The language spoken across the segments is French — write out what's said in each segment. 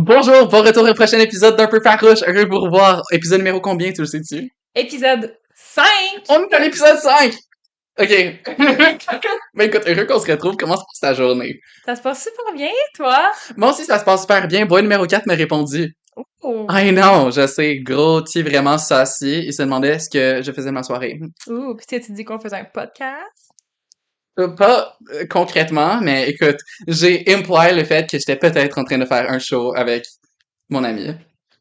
Bonjour, bon retour au prochain épisode d'Un peu farouche. Heureux de vous revoir. Épisode numéro combien, tu le sais-tu? Épisode 5! On est à l'épisode 5! Ok. Ben écoute, heureux qu'on se retrouve. Comment se passe ta journée? Ça se passe super bien, toi? Moi aussi, ça se passe super bien. Boy numéro 4 m'a répondu. Oh! I know, je sais, gros, tu vraiment saucy. Il se demandait ce que je faisais de ma soirée. Ouh, pis tu dit qu'on faisait un podcast? Pas concrètement, mais écoute, j'ai implied le fait que j'étais peut-être en train de faire un show avec mon ami.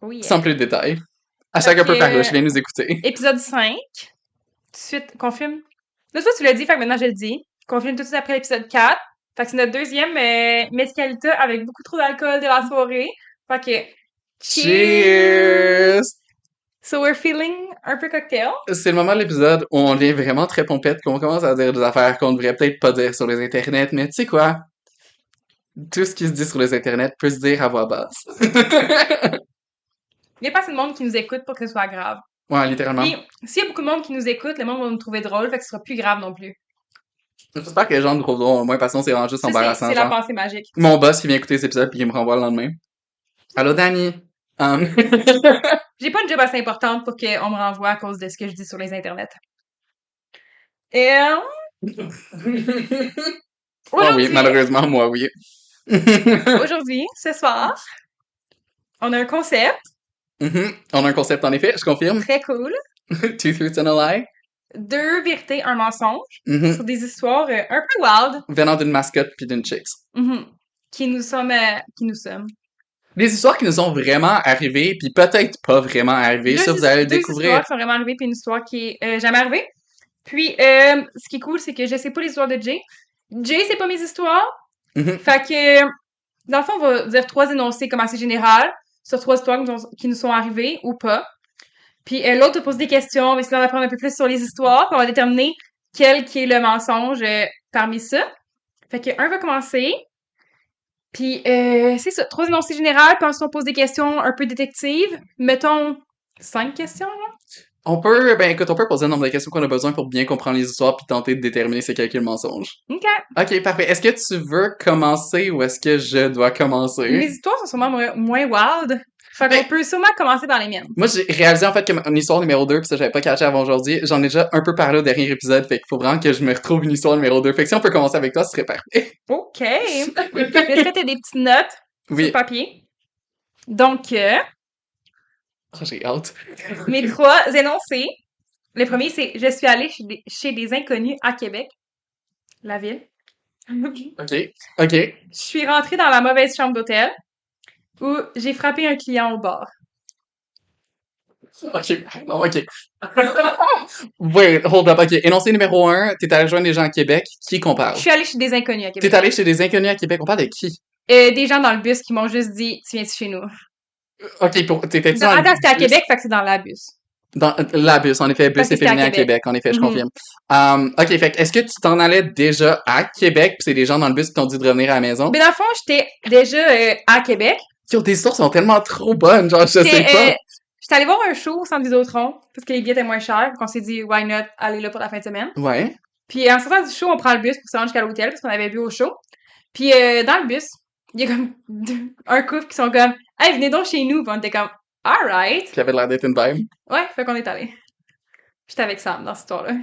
Oh yeah. Sans plus de détails. À Fait chaque un peu que, farouche, viens nous écouter. Épisode 5. Tout de suite, confirme. Là, toi, tu l'as dit, fait que maintenant je le dis. Confirme tout de suite après l'épisode 4. Fait que c'est notre deuxième mezcalita avec beaucoup trop d'alcool de la soirée. Fait que, Cheers! So we're feeling un peu cocktail. C'est le moment de l'épisode où on devient vraiment très pompette, qu'on commence à dire des affaires qu'on devrait peut-être pas dire sur les internets, mais tu sais quoi? Tout ce qui se dit sur les internets peut se dire à voix basse. Il y a pas assez de monde qui nous écoute pour que ce soit grave. Ouais, littéralement. Puis, s'il y a beaucoup de monde qui nous écoute, le monde va nous trouver drôle, fait que ce sera plus grave non plus. J'espère que les gens nous trouveront moins patient, c'est vraiment juste Ça, embarrassant. c'est la Genre, pensée magique. mon boss qui vient écouter cet épisode puis qui me renvoie le lendemain. Allô, Danny? J'ai pas une job assez importante pour qu'on me renvoie à cause de ce que je dis sur les internets. Et Ah oui, malheureusement, moi, oui. aujourd'hui, ce soir, on a un concept On a un concept, en effet, je confirme. très cool. Two truths and a lie. 2 vérités, un mensonge Mhm. sur des histoires un peu wild Venant d'une mascotte puis d'une chicks. qui nous sommes. Des histoires qui nous sont vraiment arrivées, puis peut-être pas vraiment arrivées, ça vous allez le deux découvrir. histoires qui sont vraiment arrivées, puis une histoire qui est jamais arrivée. Puis, ce qui est cool, c'est que je sais pas les histoires de Jay. Jay, c'est pas mes histoires. Mhm. Fait que, dans le fond, on va dire 3 énoncés comme assez général sur 3 histoires qui nous sont arrivées ou pas. Puis l'autre te pose des questions, mais sinon on va apprendre un peu plus sur les histoires, puis on va déterminer quel qui est le mensonge parmi ça. Fait que un va commencer. Puis c'est ça, 3 énoncés généraux, puis ensuite on pose des questions un peu détectives. Mettons 5 questions, là. On peut, ben écoute, on peut poser le nombre de questions qu'on a besoin pour bien comprendre les histoires puis tenter de déterminer c'est quel qui est le mensonge. OK. Ok, parfait. Est-ce que tu veux commencer ou est-ce que je dois commencer? Mes histoires sont sûrement moins wild. Fait qu'on peut sûrement commencer par les miennes. Moi, j'ai réalisé en fait que mon histoire numéro 2, pis ça j'avais pas catché avant aujourd'hui, j'en ai déjà un peu parlé au dernier épisode, fait qu'il faut vraiment que je me retrouve une histoire numéro 2. Fait que si on peut commencer avec toi, ce serait parfait. OK. Est-ce que t'as des petites notes sur Oui. le papier? Donc, Oh, j'ai hâte. mes 3 énoncés. Le premier, c'est « Je suis allée chez des inconnus à Québec. » La ville. Ok. Ok. Je suis rentrée dans la mauvaise chambre d'hôtel où j'ai frappé un client au bar. Ok. Non, ok. Wait, hold up. Ok. Énoncé numéro 1, t'es allé rejoindre des gens à Québec. Qui qu'on parle? Je suis allée chez des inconnus à Québec. T'es allé chez des inconnus à Québec. On parle de qui? Des gens dans le bus qui m'ont juste dit « Tu viens chez nous? » Ok, t'étais-tu dans le Attends, c'était à bus? Québec, fait que c'est dans la bus. Dans la bus, en effet, bus Parce que et c'était à féminin à Québec. Québec, en effet, je Mhm. confirme. Ok, fait que est-ce que tu t'en allais déjà à Québec, pis c'est des gens dans le bus qui t'ont dit de revenir à la maison? Mais dans le fond, j'étais déjà à Québec. Yo, tes histoires sont tellement trop bonnes, genre, je sais pas. J'étais allée voir un show au Centre Vidéotron parce que les billets étaient moins chers. Donc on s'est dit « Why not aller là pour la fin de semaine? » Ouais. Puis en sortant du show, on prend le bus pour se rendre jusqu'à l'hôtel parce qu'on avait bu au show. Puis dans le bus, il y a comme un couple qui sont comme « Hey, venez donc chez nous! » Puis on était comme « Alright! Qui avait l'air d'être une vibe. » Ouais, fait qu'on est allé. J'étais avec Sam dans cette histoire-là.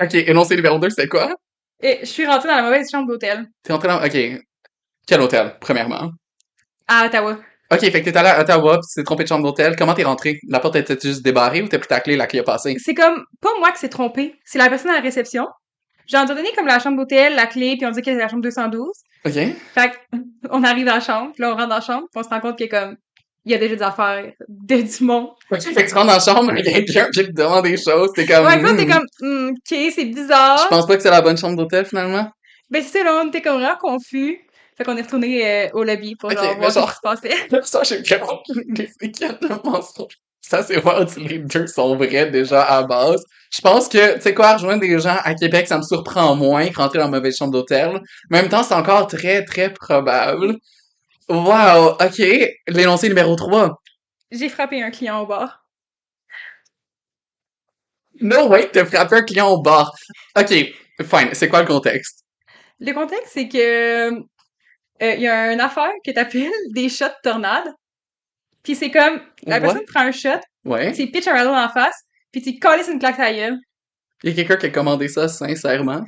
Ok, énoncé numéro 2, c'est quoi? Et je suis rentrée dans la mauvaise chambre d'hôtel T'es entré dans... Ok. Quel hôtel, premièrement? à Ottawa. Ok, fait que t'es allé à Ottawa, pis tu t'es trompé de chambre d'hôtel. Comment t'es rentré? La porte était juste débarrée ou t'as pris ta clé, la clé a passé? C'est comme pas moi qui s'est trompée, c'est la personne à la réception. J'ai donné comme la chambre d'hôtel, la clé, puis on dit que c'est la chambre 212. Ok. Fait que, on arrive dans la chambre, puis là on rentre dans la chambre, puis on se rend compte qu'il y a comme il y a déjà des affaires de du monde. Ok, fait que tu rentres dans la chambre, il y a quelqu'un qui te demande des choses, t'es comme... Ouais, puis là, t'es comme ok, c'est bizarre. Je pense pas que c'est la bonne chambre d'hôtel, finalement. Ben c'est ça, là, on était comme vraiment confus. Fait qu'on est retourné au lobby pour Ok, genre mais voir genre- ce qui se passait. Ça, j'ai vraiment les séquelles de mensonges. Ça, c'est voir si les deux sont vrais déjà à base. Je pense que, tu sais quoi, rejoindre des gens à Québec, ça me surprend moins que rentrer dans une mauvaise chambre d'hôtel. En même temps, c'est encore très, très probable. Wow, ok. L'énoncé numéro 3. J'ai frappé un client au bar. No way, t'as frappé un client au bar. Ok, fine. C'est quoi le contexte? Le contexte, c'est que Il y a une affaire que t'appelles des shots tornades. Puis c'est comme, la personne Ouais. prend un shot, Ouais. tu pitches un ballon en face, puis tu colles une claque à la gueule. Il y a quelqu'un qui a commandé ça, sincèrement.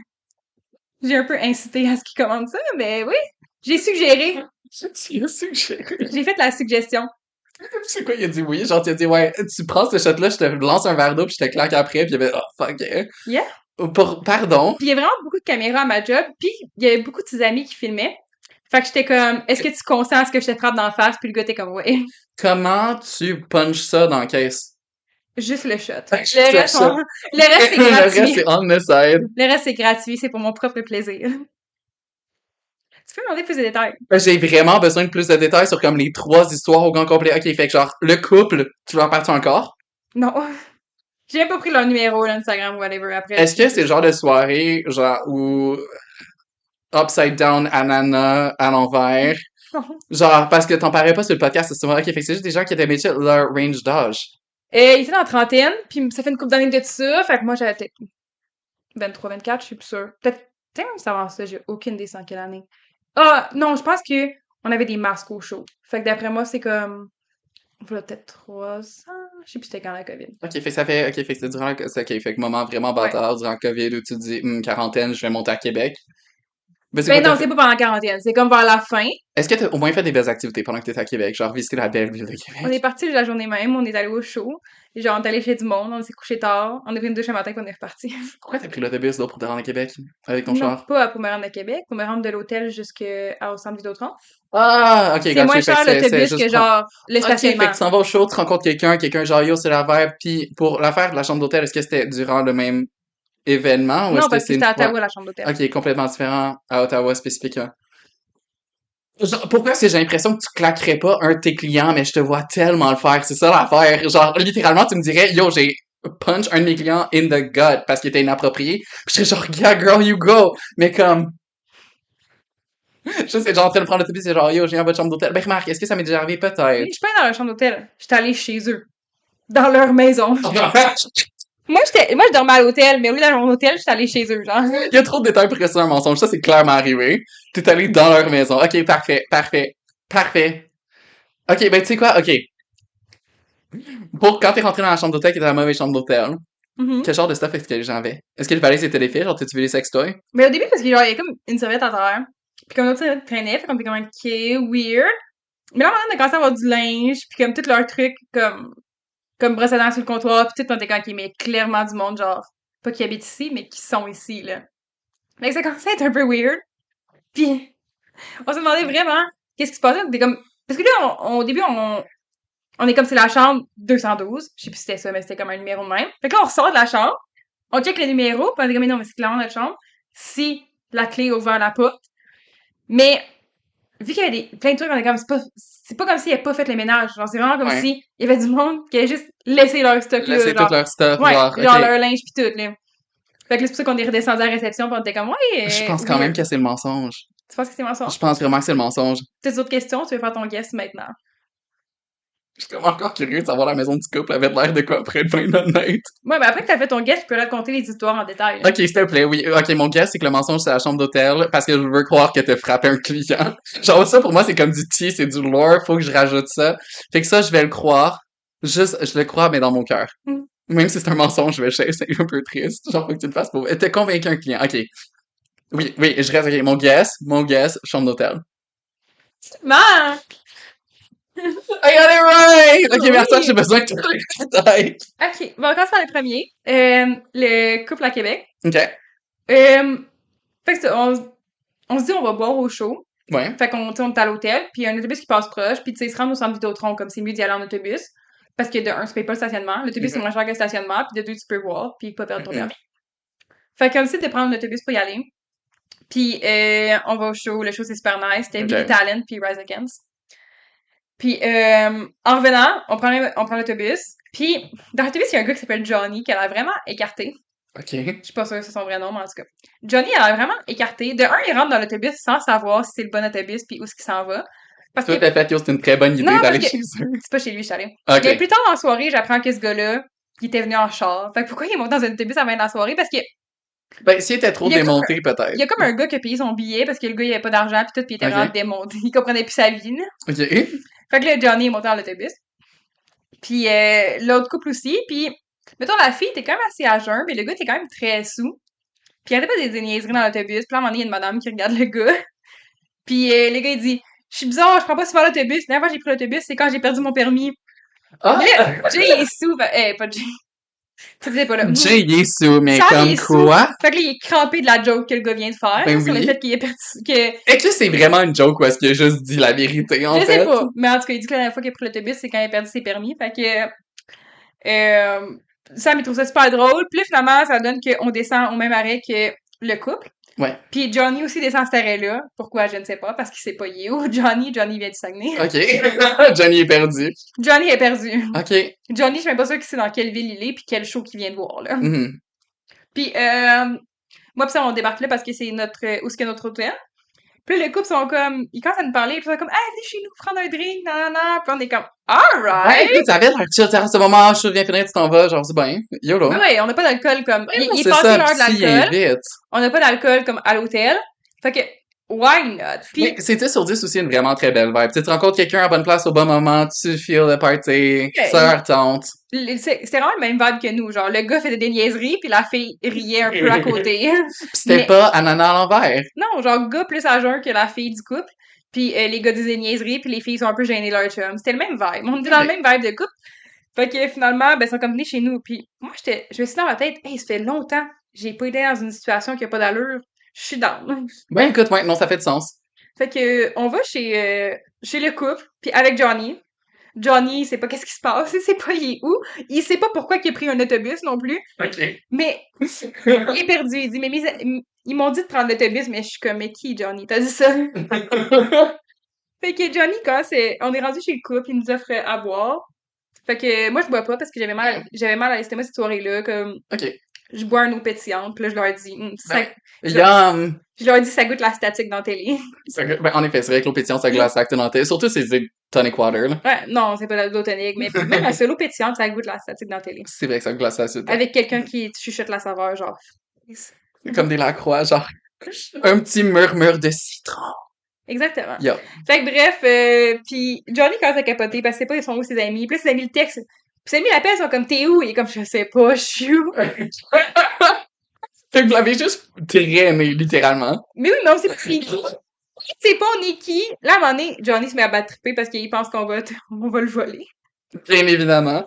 J'ai un peu incité à ce qu'il commande ça, mais oui. J'ai suggéré. Tu as suggéré. J'ai fait la suggestion. C'est quoi, il a dit oui? Genre, tu as dit, ouais, tu prends ce shot-là, je te lance un verre d'eau, puis je te claque après, puis il y avait, oh, fuck. Yeah. Pardon. Puis il y a vraiment beaucoup de caméras à ma job, puis il y avait beaucoup de ses amis qui filmaient. Fait que j'étais comme, est-ce que tu consens à ce que je te frappe d'en face? Puis le gars était comme, ouais. Comment tu punches ça dans la caisse? Juste le shot. Juste Le le reste, shot. le reste c'est Le reste, gratuit. c'est on the side. Le reste c'est gratuit, c'est pour mon propre plaisir. Tu peux me demander plus de détails? J'ai vraiment besoin de plus de détails sur comme les 3 histoires au grand complet. Ok, fait que genre, le couple, tu veux en partir encore? Non. J'ai même pas pris leur numéro, l'Instagram, whatever, après. Est-ce que c'est le genre de soirée, genre, où upside down, ananas, à l'envers? Genre, parce que t'en parlais pas sur le podcast, c'est souvent, ok, fait que c'est juste des gens qui étaient métiers leur range d'âge. Il était dans la trentaine, puis ça fait une couple d'années de ça, fait que moi j'avais peut-être 23, 24, je suis plus sûre. Peut-être même ça avant ça, j'ai aucune idée c'est en quelle année. Ah, non, je pense que on avait des masques au show. Fait que d'après moi, c'est comme, voilà, peut-être 3 ans, je sais plus c'était quand la COVID. Ok, fait que ça fait, ok, fait que c'est durant le, c'est ok, fait que moment vraiment Ouais. bâtard, durant le COVID, où tu te dis, quarantaine, je vais monter à Québec. Mais c'est Ben quoi t'as non, fait? c'est pas pendant la quarantaine, c'est comme vers la fin. Est-ce que t'as au moins fait des belles activités pendant que t'étais à Québec? Genre, visiter la belle ville de On Québec? est parti la journée même, on est allé au show. Genre, on est allé chez du monde, on s'est couché tard, on a pris une douche un matin, puis on est reparti. Pourquoi t'as pris l'autobus, là, pour te rendre à Québec? Avec ton Non, char? pas pour me rendre à Québec, pour me rendre de l'hôtel jusqu'au centre Vidéotron. Ah, ok, C'est gotcha. moins Fait que cher c'est l'autobus juste que prendre. genre le Ok, fait stationnement. que tu t'en vas au show, tu rencontres quelqu'un genre yo, c'est la vibe, pis pour l'affaire de la chambre d'hôtel, est-ce que c'était durant le même événement ou est-ce Non, que parce que c'est une c'était à fois? Ottawa, la chambre d'hôtel. Ok, complètement différent à Ottawa spécifiquement. Genre, pourquoi est-ce que j'ai l'impression que tu claquerais pas un de tes clients, mais je te vois tellement le faire, c'est ça l'affaire. Genre, littéralement, tu me dirais, yo, j'ai punch un de mes clients in the gut parce qu'il était inapproprié. Puis je serais genre, yeah, girl, you go. Mais comme, je sais, genre, en train de prendre l'autobus, c'est genre, yo, j'ai un votre chambre d'hôtel. Ben, remarque, est-ce que ça m'est déjà arrivé? Mais Peut-être. je suis pas allée dans leur chambre d'hôtel. J'étais allée chez eux. Dans leur maison. Moi, je dormais à l'hôtel, mais au lieu d'aller dans mon hôtel, j'étais allée chez eux, genre. Il y a trop de détails pour que ce soit un mensonge. Ça, c'est clairement arrivé. T'es allé dans leur maison. Ok, parfait, parfait, parfait. Ok, ben, tu sais quoi? Ok. Pour quand t'es rentré dans la chambre d'hôtel qui était la mauvaise chambre d'hôtel, Mhm. quel genre de stuff est-ce que les gens avaient? Est-ce que le valise était des filles? Genre, t'as-tu vu les sextoys? Mais au début, parce que genre, il y a comme une serviette à terre. Puis comme l'autre serviette traînait, fait qu'on était comme, ok, weird. Mais là, maintenant, on a commencé à avoir du linge, puis comme tous leurs trucs, comme brosse à dents sur le comptoir, puis tout, on était comme, ok, mais clairement du monde, genre, pas qui habitent ici, mais qui sont ici, là. Fait que ça commençait à être un peu weird. Puis, on se demandait vraiment qu'est-ce qui se passait. T'es comme... Parce que là, au début, on est comme c'est la chambre 212. Je sais plus si c'était ça, mais c'était comme un numéro de même. Fait que là, on ressort de la chambre, on check le numéro, puis on est comme, mais non, mais c'est clairement notre chambre. Si la clé a ouvert la porte. Mais, vu qu'il y avait plein de trucs, on est comme, c'est pas comme s'il avait pas fait le ménage. Genre, c'est vraiment comme Ouais. si il y avait du monde qui avait juste laissé leur stock là. Laisser tout Genre, leur stuff, ouais, genre, genre ok. leur linge pis tout, là. Fait que là, c'est pour ça qu'on est redescendu à la réception, pis on était comme, ouais, Je pense quand même weird. que c'est le mensonge. Tu penses que c'est mensonge? Je pense vraiment que c'est le mensonge. T'as d'autres questions? Tu veux faire ton guess maintenant? Je suis comme encore curieux de savoir la maison du couple avait l'air de quoi après être bien honnête. Ouais, ben après que t'as fait ton guess, je peux raconter les histoires en détail. Là. Ok, s'il te plaît, oui. Ok, mon guess, c'est que le mensonge, c'est la chambre d'hôtel parce que je veux croire que t'as frappé un client. Genre, ça, pour moi, c'est comme du tea, c'est du lore, faut que je rajoute ça. Fait que ça, je vais le croire. Juste, je le crois, mais dans mon cœur. Mm. Même si c'est un mensonge, je vais chercher, c'est un peu triste. Genre, faut que tu le fasses pour... T'as convaincu un client, ok. Oui, oui, je reste, ok. Mon guess, chambre d'hôtel. Man! I got it right! Ok, Oui. merci, j'ai besoin de tous les détails. Ok, bon, on commence par le premier. Le couple à Québec. Ok. Fait que on se dit on va boire au show. Ouais. Fait qu'on tu sais, on est à l'hôtel, puis il y a un autobus qui passe proche, puis tu sais, ils se rendent au centre Vidéotron, comme c'est mieux d'y aller en autobus. Parce que de un, tu payes pas le stationnement. L'autobus, c'est moins cher que le stationnement, puis de deux, tu peux boire, puis pas perdre ton temps. Fait qu'on décide de prendre l'autobus pour y aller. Puis on va au show. Le show, c'est super nice. C'était Ok. Billy Talent, puis Rise Against. Puis en revenant, on prend l'autobus. Puis dans l'autobus, il y a un gars qui s'appelle Johnny, qui a l'air vraiment écarté. Ok. Je suis pas sûre que c'est son vrai nom, mais en tout cas. Johnny a l'air vraiment écarté. De un, il rentre dans l'autobus sans savoir si c'est le bon autobus puis où est-ce qu'il s'en va. Parce Toi, que... t'as fait que c'est une très bonne idée Non, d'aller parce que- chez eux. C'est pas chez lui, je suis allée. Ok. Mais plus tard dans la soirée, j'apprends que ce gars-là, il était venu en char. Fait que pourquoi il est monté dans un autobus à la fin de la soirée? Parce que Ben, s'il était trop Il y a comme démonté, peut-être. Il y a comme un gars qui a payé son billet parce que le gars, il avait pas d'argent pis tout, pis il était Ok. vraiment démonté. Il comprenait plus sa vie, là. Ok. Fait que là, Johnny est monté dans l'autobus. Puis l'autre couple aussi. Puis, mettons, la fille était quand même assez à jeun, mais le gars était quand même très sous. Puis il arrêtait pas des niaiseries dans l'autobus. Puis là, à un moment donné, il y a une madame qui regarde le gars. Puis le gars, il dit « Je suis bizarre, je prends pas souvent l'autobus. La dernière fois que j'ai pris l'autobus, c'est quand j'ai perdu mon permis. » Ah! Mais là, Jay, il est sous. Pas Jay. Tu disais pas là. Jay, il est sous, mais Charles, il comme est sous. quoi? Fait que là, il est crampé de la joke que le gars vient de faire, Ben sur le oui. fait qu'il est perdu. Que... Est-ce que c'est vraiment une joke ou est-ce qu'il a juste dit la vérité, en Je fait? sais pas. Mais en tout cas, il dit que la dernière fois qu'il a pris l'autobus, c'est quand il a perdu ses permis. Fait que Sam, il trouve ça super drôle. Puis là, finalement, ça donne qu'on descend au même arrêt que le couple. Ouais. Puis Johnny aussi descend à cet arrêt-là. Pourquoi, je ne sais pas, parce qu'il sait pas il est où. Johnny vient du Saguenay. Ok. Johnny est perdu. Johnny est perdu. Ok. Johnny, je suis même pas sûre qu'il sait dans quelle ville il est puis quel show qu'il vient de voir, là. Mhm. Puis moi pis ça, on débarque là parce que c'est où est-ce que notre hôtel. Puis là, le couple sont comme, ils commencent à nous parler, puis ils sont comme, ah, venez chez nous prendre un drink, nanana. Puis on est comme, Ouais, alright! écoute, ça avait l'air chill, à ce moment, je viens finir, tu t'en vas, genre, c'est bien. YOLO. Ouais, on n'a pas d'alcool comme, Ouais, il est c'est passé ça, l'heure de pis s'il l'alcool. invite. On n'a pas d'alcool comme à l'hôtel. Fait que, why not? Puis, Mais c'est 10 sur 10 aussi une vraiment très belle vibe. Tu sais, tu rencontres quelqu'un à bonne place au bon moment, tu feel le party, ça retente. c'était vraiment le même vibe que nous. Genre, le gars faisait des niaiseries, puis la fille riait un peu à côté. Pis c'était Mais- pas ananas à l'envers. Non, genre, gars plus à jeun que la fille du couple. Puis les gars disaient des niaiseries, puis les filles sont un peu gênées de leur chum. C'était le même vibe. On était dans le même vibe de couple. Fait que finalement, ben, ils sont comme venus chez nous. Puis moi, je me suis dit dans ma tête, hey, ça fait longtemps, j'ai pas été dans une situation qui a pas d'allure. Je suis down. Ben écoute, ouais, non, ça fait de sens. Fait que on va chez le couple, puis avec Johnny. Johnny, il sait pas qu'est-ce qui se passe, il sait pas il est où, il sait pas pourquoi il a pris un autobus non plus, Ok. mais il est perdu. Il dit, mais ils m'ont dit de prendre l'autobus, mais je suis comme, mais qui, Johnny? T'as dit ça? Fait que Johnny, quand on est rendu chez le couple, il nous offre à boire. Fait que moi, je bois pas parce que j'avais mal à l'estomac cette soirée-là, comme, Ok. je bois un eau pétillante, puis là, je leur dis, Yum! je leur dis, ça goûte la statique dans la télé. Ben, en effet, c'est vrai que l'eau pétillante, ça glace acte dans la tête. Surtout, c'est du tonic water, là. Ouais, non, c'est pas de l'eau tonique, mais même la seule eau pétillante, ça goûte la statique dans la télé. C'est vrai que ça glace la suite. Avec quelqu'un qui chuchote la saveur, genre. Comme des Lacroix, genre. Un petit murmure de citron. Exactement. Yo. Fait que bref, puis Johnny commence à capoter parce que c'est pas ils sont où ses amis. Puis là, ses amis le textent. Puis ses amis l'appellent, ils sont comme t'es où? Il est comme je sais pas, je suis où? Fait que vous l'avez juste traîné, littéralement. Mais oui, mais on sait pas qui. C'est pas on est qui. Là, à un moment donné, Johnny se met à battre triper parce qu'il pense qu'on va le voler. Bien évidemment.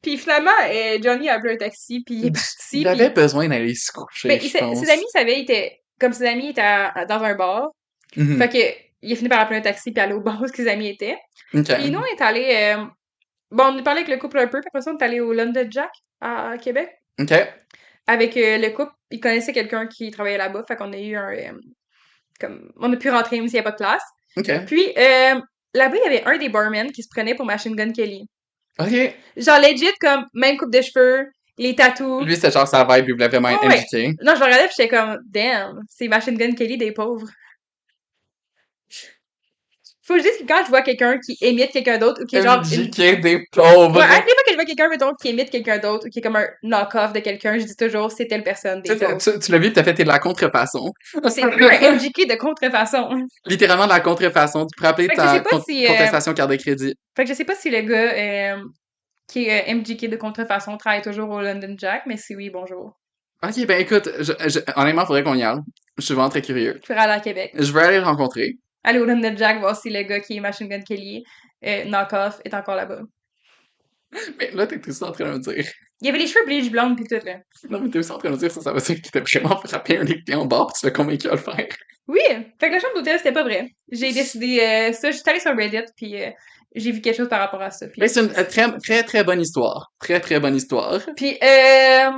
Puis finalement, Johnny a appelé un taxi, puis il est parti. Il avait besoin d'aller se coucher, Mais je pense. ses amis savaient, comme ses amis étaient dans un bar. Mhm. Fait que, il a fini par appeler un taxi puis aller au bar où ses amis étaient. Ok. Puis nous, on est allés... bon, on est parlé avec le couple un peu, puis après ça, on est allé au London Jack, à Québec. Ok. Avec le couple, ils connaissaient quelqu'un qui travaillait là-bas, fait qu'on a eu on a pu rentrer même s'il n'y a pas de place. Ok. Puis, là-bas, il y avait un des barmen qui se prenait pour Machine Gun Kelly. Ok. Genre, legit, comme, même coupe de cheveux, les tatous. Lui, c'était genre sa vibe, il voulait vraiment être Ouais. indiqué. Non, je le regardais pis j'étais comme, damn, c'est Machine Gun Kelly des pauvres. Faut que je dise que quand je vois quelqu'un qui imite quelqu'un d'autre ou qui est genre. Indiqué des pauvres. Ouais, à chaque fois que je vois quelqu'un, mettons, qui imite quelqu'un d'autre ou qui est comme un knock-off de quelqu'un, je dis toujours c'est telle personne des pauvres. Tu l'as vu, t'as fait de la contrefaçon. C'est un MJK de contrefaçon. Littéralement de la contrefaçon. Tu pourrais appeler Fait que je ta sais pas si, contestation carte de crédit. Fait que je sais pas si le gars qui est MJK de contrefaçon travaille toujours au London Jack, mais si oui, bonjour. Ok, ben écoute, honnêtement, faudrait qu'on y aille. Je suis vraiment très curieux. Je pourrais aller à Québec. Je veux aller le rencontrer. Aller au London Jack, voir si le gars qui est Machine Gun Kelly, knock-off, est encore là-bas. Mais là, t'es aussi en train de me dire. Il y avait les cheveux bleach blondes pis tout, là. Non, mais t'es aussi en train de me dire ça veut dire qu'il t'a vraiment frappé un des clients au bar pis tu l'as convaincu à le faire. Oui! Fait que la chambre d'hôtel, c'était pas vrai. J'ai décidé ça, j'étais allée sur Reddit pis j'ai vu quelque chose par rapport à ça. Pis, Mais c'est une très, très, très bonne histoire. Très, très bonne histoire. Puis, la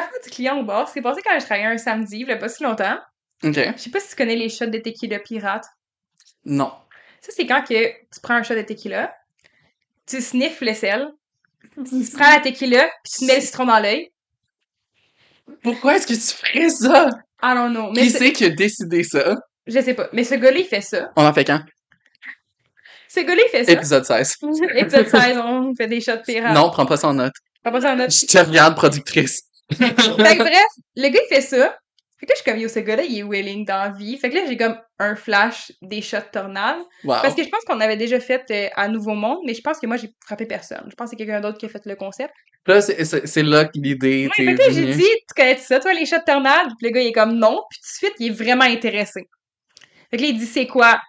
fin du client au bar, c'est passé quand je travaillais un samedi, il y a pas si longtemps. Ok. Je sais pas si tu connais les shots de tequila pirate. Non. Ça, c'est quand que tu prends un shot de tequila, tu sniffes le sel, tu prends la tequila, puis tu mets le citron dans l'œil. Pourquoi est-ce que tu ferais ça? I don't know. Mais Qui c'est qui a décidé ça? je sais pas. Mais ce gars-là, il fait ça. On en fait quand? Ce gars-là, il fait ça. Épisode 16. Épisode 16, on fait des shots pirates. Non, prends pas ça en note. Pas ça en note. Je te regarde, productrice. Fait que bref, le gars, il fait ça. Fait que là, je suis comme, yo, ce gars-là, il est willing dans la vie. Fait que là, j'ai comme un flash des shots tornades. Parce Wow. que je pense qu'on avait déjà fait à Nouveau Monde, mais je pense que moi, j'ai frappé personne. Je pense que c'est quelqu'un d'autre qui a fait le concept. Là, c'est là que l'idée Ouais, t'est fait que là, j'ai venue. dit, tu connais ça, toi, les shots tornades? Puis le gars, il est comme, non. Puis tout de suite, il est vraiment intéressé. Fait que là, il dit, c'est quoi?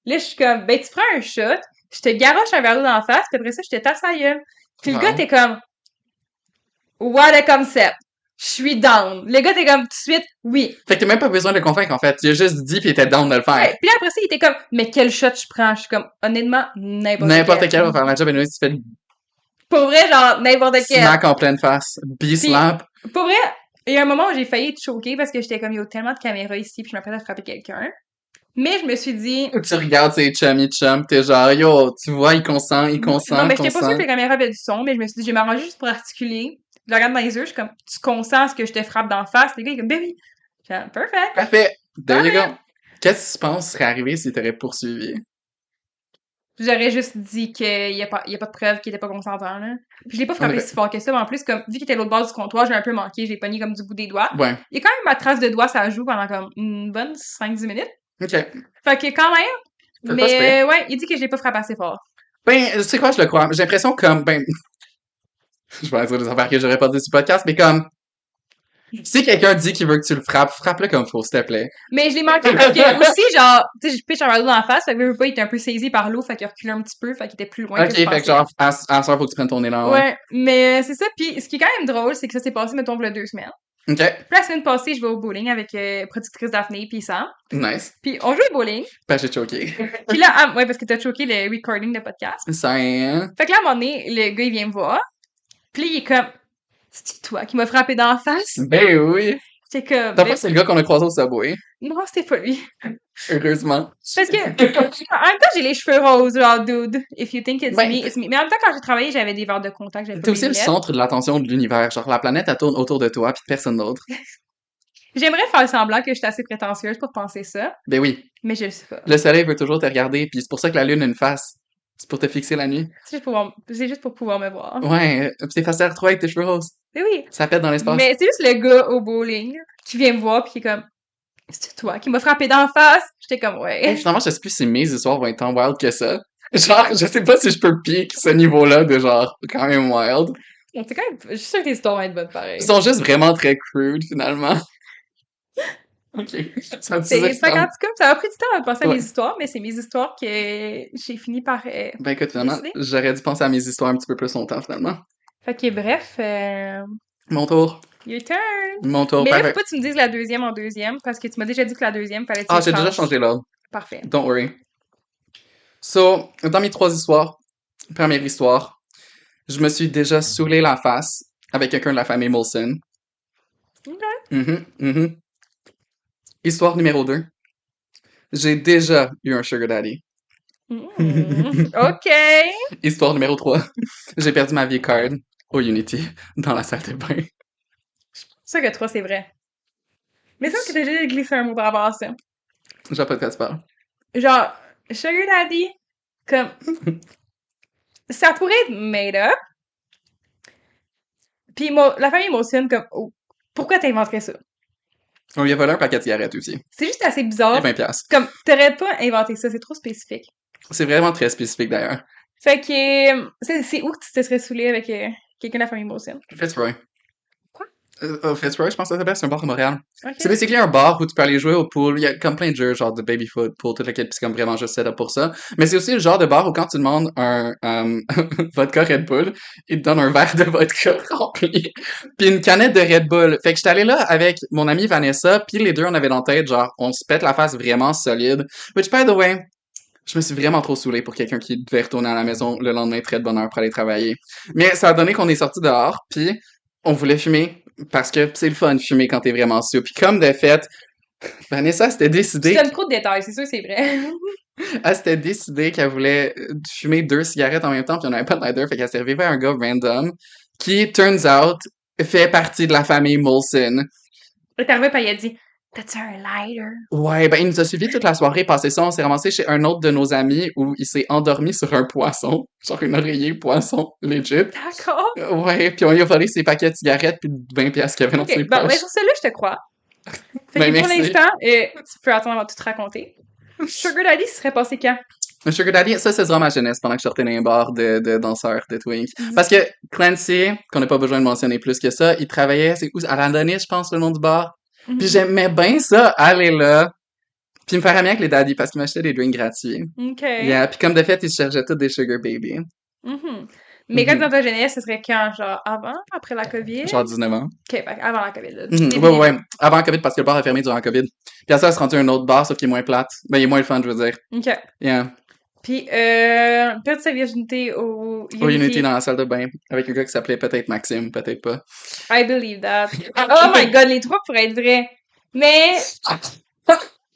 Là, je suis comme, ben, tu prends un shot, je te garoche un verre d'eau dans la face, puis après ça, je te tasse la gueule. Puis le gars, Wow. t'es comme, what a concept! Je suis down. Le gars, t'es comme, tout de suite, oui. Fait que t'as même pas besoin de le convaincre, en fait. Il a juste dit pis il était down de le faire. Ouais. Puis là, après ça, il était comme, mais quel shot je prends? Je suis comme, honnêtement, n'importe N'importe quel. quel va faire la job, et tu fais le Pour vrai, genre, n'importe quel. smack en pleine face. B-slap. Pour vrai, il y a un moment où j'ai failli être choquée parce que j'étais comme, il y a tellement de caméras ici, puis je m'apprête à frapper quelqu'un. Mais je me suis dit, Tu regardes ces chummy chum, t'es genre, yo, tu vois, il consent, non, mais j'étais pas sûre que les caméras avaient du son, mais je me suis dit, je vais m'arranger juste pour articuler. Je le regarde dans les yeux, je suis comme, tu consens à ce que je te frappe d'en face? Les gars, il est comme, ben oui. Je suis comme, perfect. Parfait. There you Parfait. go. Qu'est-ce que tu penses serait arrivé s'il t'aurait poursuivi? J'aurais juste dit qu'il y a pas de preuve qu'il était pas consentant, là. Puis je l'ai pas En frappé effet. si fort que ça, mais en plus, comme, vu qu'il était à l'autre bord du comptoir, j'ai un peu manqué, j'ai pogné comme du bout des doigts. Ouais. Il y a quand même ma trace de doigt, ça joue pendant comme une bonne 5-10 minutes. OK. Fait que quand même, C'est pas super. mais ouais, il dit que je l'ai pas frappé assez fort. Ben, tu sais quoi, je le crois. J'ai l'impression comme, ben, je vais dire des affaires que j'aurais pas dit sur le podcast, mais comme, si quelqu'un dit qu'il veut que tu le frappes, frappe-le comme faut, s'il te plaît. Mais je l'ai manqué parce que aussi, genre, tu sais, je pitch un verre d'eau dans la face, fait que veux pas, il était un peu saisi par l'eau, fait qu'il a reculé un petit peu, fait qu'il était plus loin Ok, que je fait pensais. que genre, à soir, faut que tu prennes ton élan, ouais. Ouais, mais c'est ça. Puis ce qui est quand même drôle, c'est que ça s'est passé, mettons, il y a 2 semaines. Ok, Puis la semaine passée, je vais au bowling avec productrice Daphné puis Sam. nice. Puis on joue au bowling. Ben, j'ai choqué. Puis là, ouais, parce que t'as choqué le recording de podcast. Ça, hein? Fait que là, à un moment donné, le gars, il vient me voir. Puis là, il est comme, c'est toi qui m'as frappé dans la face? Ben oui. J'étais comme, T'as pas, c'est le gars qu'on a croisé au Subway. non, c'était pas lui. Heureusement. Parce que, en même temps, j'ai les cheveux roses, genre, dude. If you think it's Ben, me, it's me. Mais en même temps, quand j'ai travaillé, j'avais des verres de contact, j'avais pas t'es mes aussi le lunettes. centre de l'attention de l'univers. Genre, la planète, elle tourne autour de toi, pis personne d'autre. J'aimerais faire semblant que j'étais assez prétentieuse pour penser ça, Ben oui. mais je le sais pas. Le soleil veut toujours te regarder, puis c'est pour ça que la lune a une face. C'est pour te fixer la nuit. C'est juste pour pouvoir me voir. Ouais, pis c'est facile à retrouver avec tes cheveux roses. Mais oui. Ça pète dans l'espace. Mais c'est juste le gars au bowling qui vient me voir pis qui est comme, c'est toi qui m'as frappé d'en face? J'étais comme, Hey, ouais. finalement, je sais plus si mes histoires vont être tant wild que ça. Genre, je sais pas si je peux pique ce niveau-là de genre, quand même wild. Bon, c'est quand même, je suis sûre que tes histoires vont être bonnes pareil. Ils sont juste vraiment très crude, finalement. Ok. Ça me C'est, disait fait qu'en tout cas, ça a pris du temps à penser à Ouais. mes histoires, mais c'est mes histoires que j'ai fini par Ben écoute, finalement, décider. j'aurais dû penser à mes histoires un petit peu plus longtemps, finalement. Fait que bref, Mon tour. your turn! Mon tour, Mais là, faut parfait. pas que tu me dises la deuxième en deuxième, parce que tu m'as déjà dit que la deuxième, fallait que tu Ah, le j'ai déjà changes. changé l'ordre. Parfait. Don't worry. So, dans mes 3 histoires, première histoire, je me suis déjà saoulé la face avec quelqu'un de la famille Molson. Ok. Histoire numéro 2. J'ai déjà eu un sugar daddy. OK! Histoire numéro 3. J'ai perdu ma vie card au Unity dans la salle de bain. C'est sûr que 3, c'est vrai. Mais ça, que t'as déjà glissé un mot par rapport à ça. Je sais pas de quoi tu parles. Genre, Sugar Daddy, comme, ça pourrait être made up. Puis la famille Molson, comme, oh, pourquoi t'inventerais ça? On lui a volé un paquet de cigarettes aussi. C'est juste assez Et bizarre. 20 piastres. Comme, t'aurais pas inventé ça, c'est trop spécifique. C'est vraiment très spécifique d'ailleurs. Fait que, c'est où que tu te serais saoulé avec quelqu'un de la famille Molson? Fitzroy. Quoi? Fitzroy, je pense que ça s'appelle, c'est un bar de Montréal. Ok. C'est basically un bar où tu peux aller jouer au pool. Il y a comme plein de jeux, genre de baby-foot, pool, toute laquelle, puis c'est comme vraiment juste set up pour ça. Mais c'est aussi le genre de bar où quand tu demandes un vodka Red Bull, ils te donnent un verre de vodka rempli, puis une canette de Red Bull. Fait que j'étais allé là avec mon amie Vanessa, puis les deux, on avait dans la tête, genre, on se pète la face vraiment solide. Which, by the way, je me suis vraiment trop saoulé pour quelqu'un qui devait retourner à la maison le lendemain très de bonne heure pour aller travailler. Mais ça a donné qu'on est sorti dehors, puis on voulait fumer, parce que c'est le fun de fumer quand t'es vraiment sous. Puis comme de fait, Vanessa s'était Tu décidé, donnes trop de détails, c'est sûr que c'est vrai. elle s'était décidée qu'elle voulait fumer 2 cigarettes en même temps, puis on avait pas de lighter, fait qu'elle s'est arrivée vers un gars random, qui, turns out, fait partie de la famille Molson. Et t'es arrivé, puis il a dit, T'as-tu un lighter? Ouais, ben, il nous a suivis toute la soirée. Passé ça, on s'est ramassé chez un autre de nos amis où il s'est endormi sur un poisson. Genre un oreiller poisson, legit. D'accord. Ouais, puis on lui a volé ses paquets de cigarettes puis 20 pièces qu'il avait dans Ok, ses bon, mais poches. sur celle-là, je te crois. Fait Ben, que pour merci. l'instant, tu peux attendre avant de tout te raconter. Sugar Daddy se serait passé quand? Le Sugar Daddy, ça, c'est durant ma jeunesse, pendant que je sortais dans les bars de danseurs de Twink. Mhm. Parce que Clancy, qu'on n'a pas besoin de mentionner plus que ça, il travaillait, c'est où? À l'Andonis, je pense, le nom du bar. Mhm. Puis j'aimais bien ça, aller là, puis me faire ami avec les daddies, parce qu'ils m'achetaient des drinks gratuits. Ok. Yeah, puis comme de fait, ils cherchaient tous des Sugar Baby. Mhm. Mais quand Mhm. dans ta jeunesse, ce serait quand? Genre avant? Après la COVID? Genre 19 ans. Ok, fait avant la COVID, là. Mhm. Début, Ouais, début. ouais. Avant la COVID, parce que le bar a fermé durant la COVID. Puis à ça, il s'est rendu un autre bar, sauf qu'il est moins plate. Ben, il est moins le fun, je veux dire. Ok. Yeah. Puis, perdre sa virginité au Au Unity Unity. dans la salle de bain, avec un gars qui s'appelait peut-être Maxime, peut-être pas. I believe that. Oh my god, les trois pourraient être vrais. Mais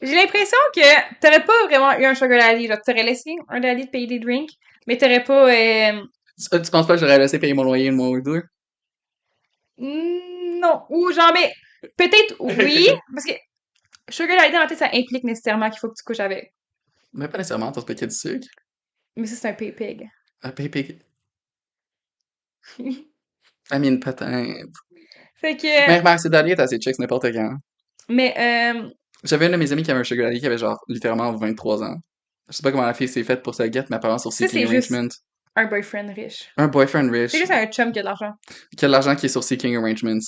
j'ai l'impression que t'aurais pas vraiment eu un sugar daddy. Genre, t'aurais laissé un daddy te payer des drinks, mais t'aurais pas... Tu penses pas que j'aurais laissé payer mon loyer le mois ou deux? Non. Ou genre, mais peut-être oui, parce que sugar daddy, dans ma tête, ça implique nécessairement qu'il faut que tu couches avec. Mais pas nécessairement, t'as paquet du sucre. Mais ça, c'est un pay-pig. Ah, pépé. I mean, peut-être. Fait que... Mais Maxi Daddy est assez chicks n'importe quand. Mais, J'avais une de mes amies qui avait un sugar daddy qui avait genre littéralement 23 ans. Je sais pas comment la fille s'est faite pour se get, mais apparemment sur ça, Seeking c'est juste Arrangement. un boyfriend riche. Un boyfriend rich. C'est juste un chum qui a de l'argent. Qui a de l'argent qui est sur Seeking Arrangements.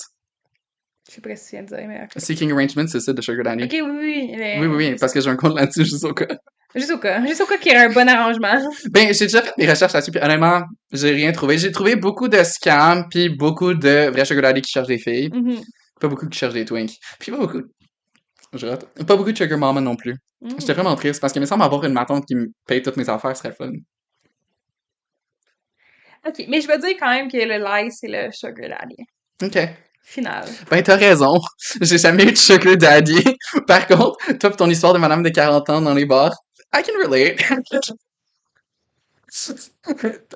Je sais pas ce que tu viens de dire, mais ok. Seeking Arrangements, c'est ça de sugar daddy. Ok, oui, oui. Oui, oui, oui, parce que j'ai un compte là-dessus juste au cas. Juste au cas. Juste au cas qu'il y ait un bon arrangement. Ben, j'ai déjà fait mes recherches là-dessus, puis honnêtement, j'ai rien trouvé. J'ai trouvé beaucoup de scams, puis beaucoup de vrais sugar daddy qui cherchent des filles. Mhm. Pas beaucoup qui cherchent des twinks. Puis pas beaucoup. Je rate. Pas beaucoup de sugar mama non plus. Mhm. J'étais vraiment triste parce qu'il me semble avoir une matante qui me paye toutes mes affaires, ce serait le fun. Ok, mais je veux dire quand même que le lie, c'est le sugar daddy. Ok. Final. Ben, t'as raison. J'ai jamais eu de sugar daddy. Par contre, toi pis ton histoire de madame de 40 ans dans les bars, I can relate.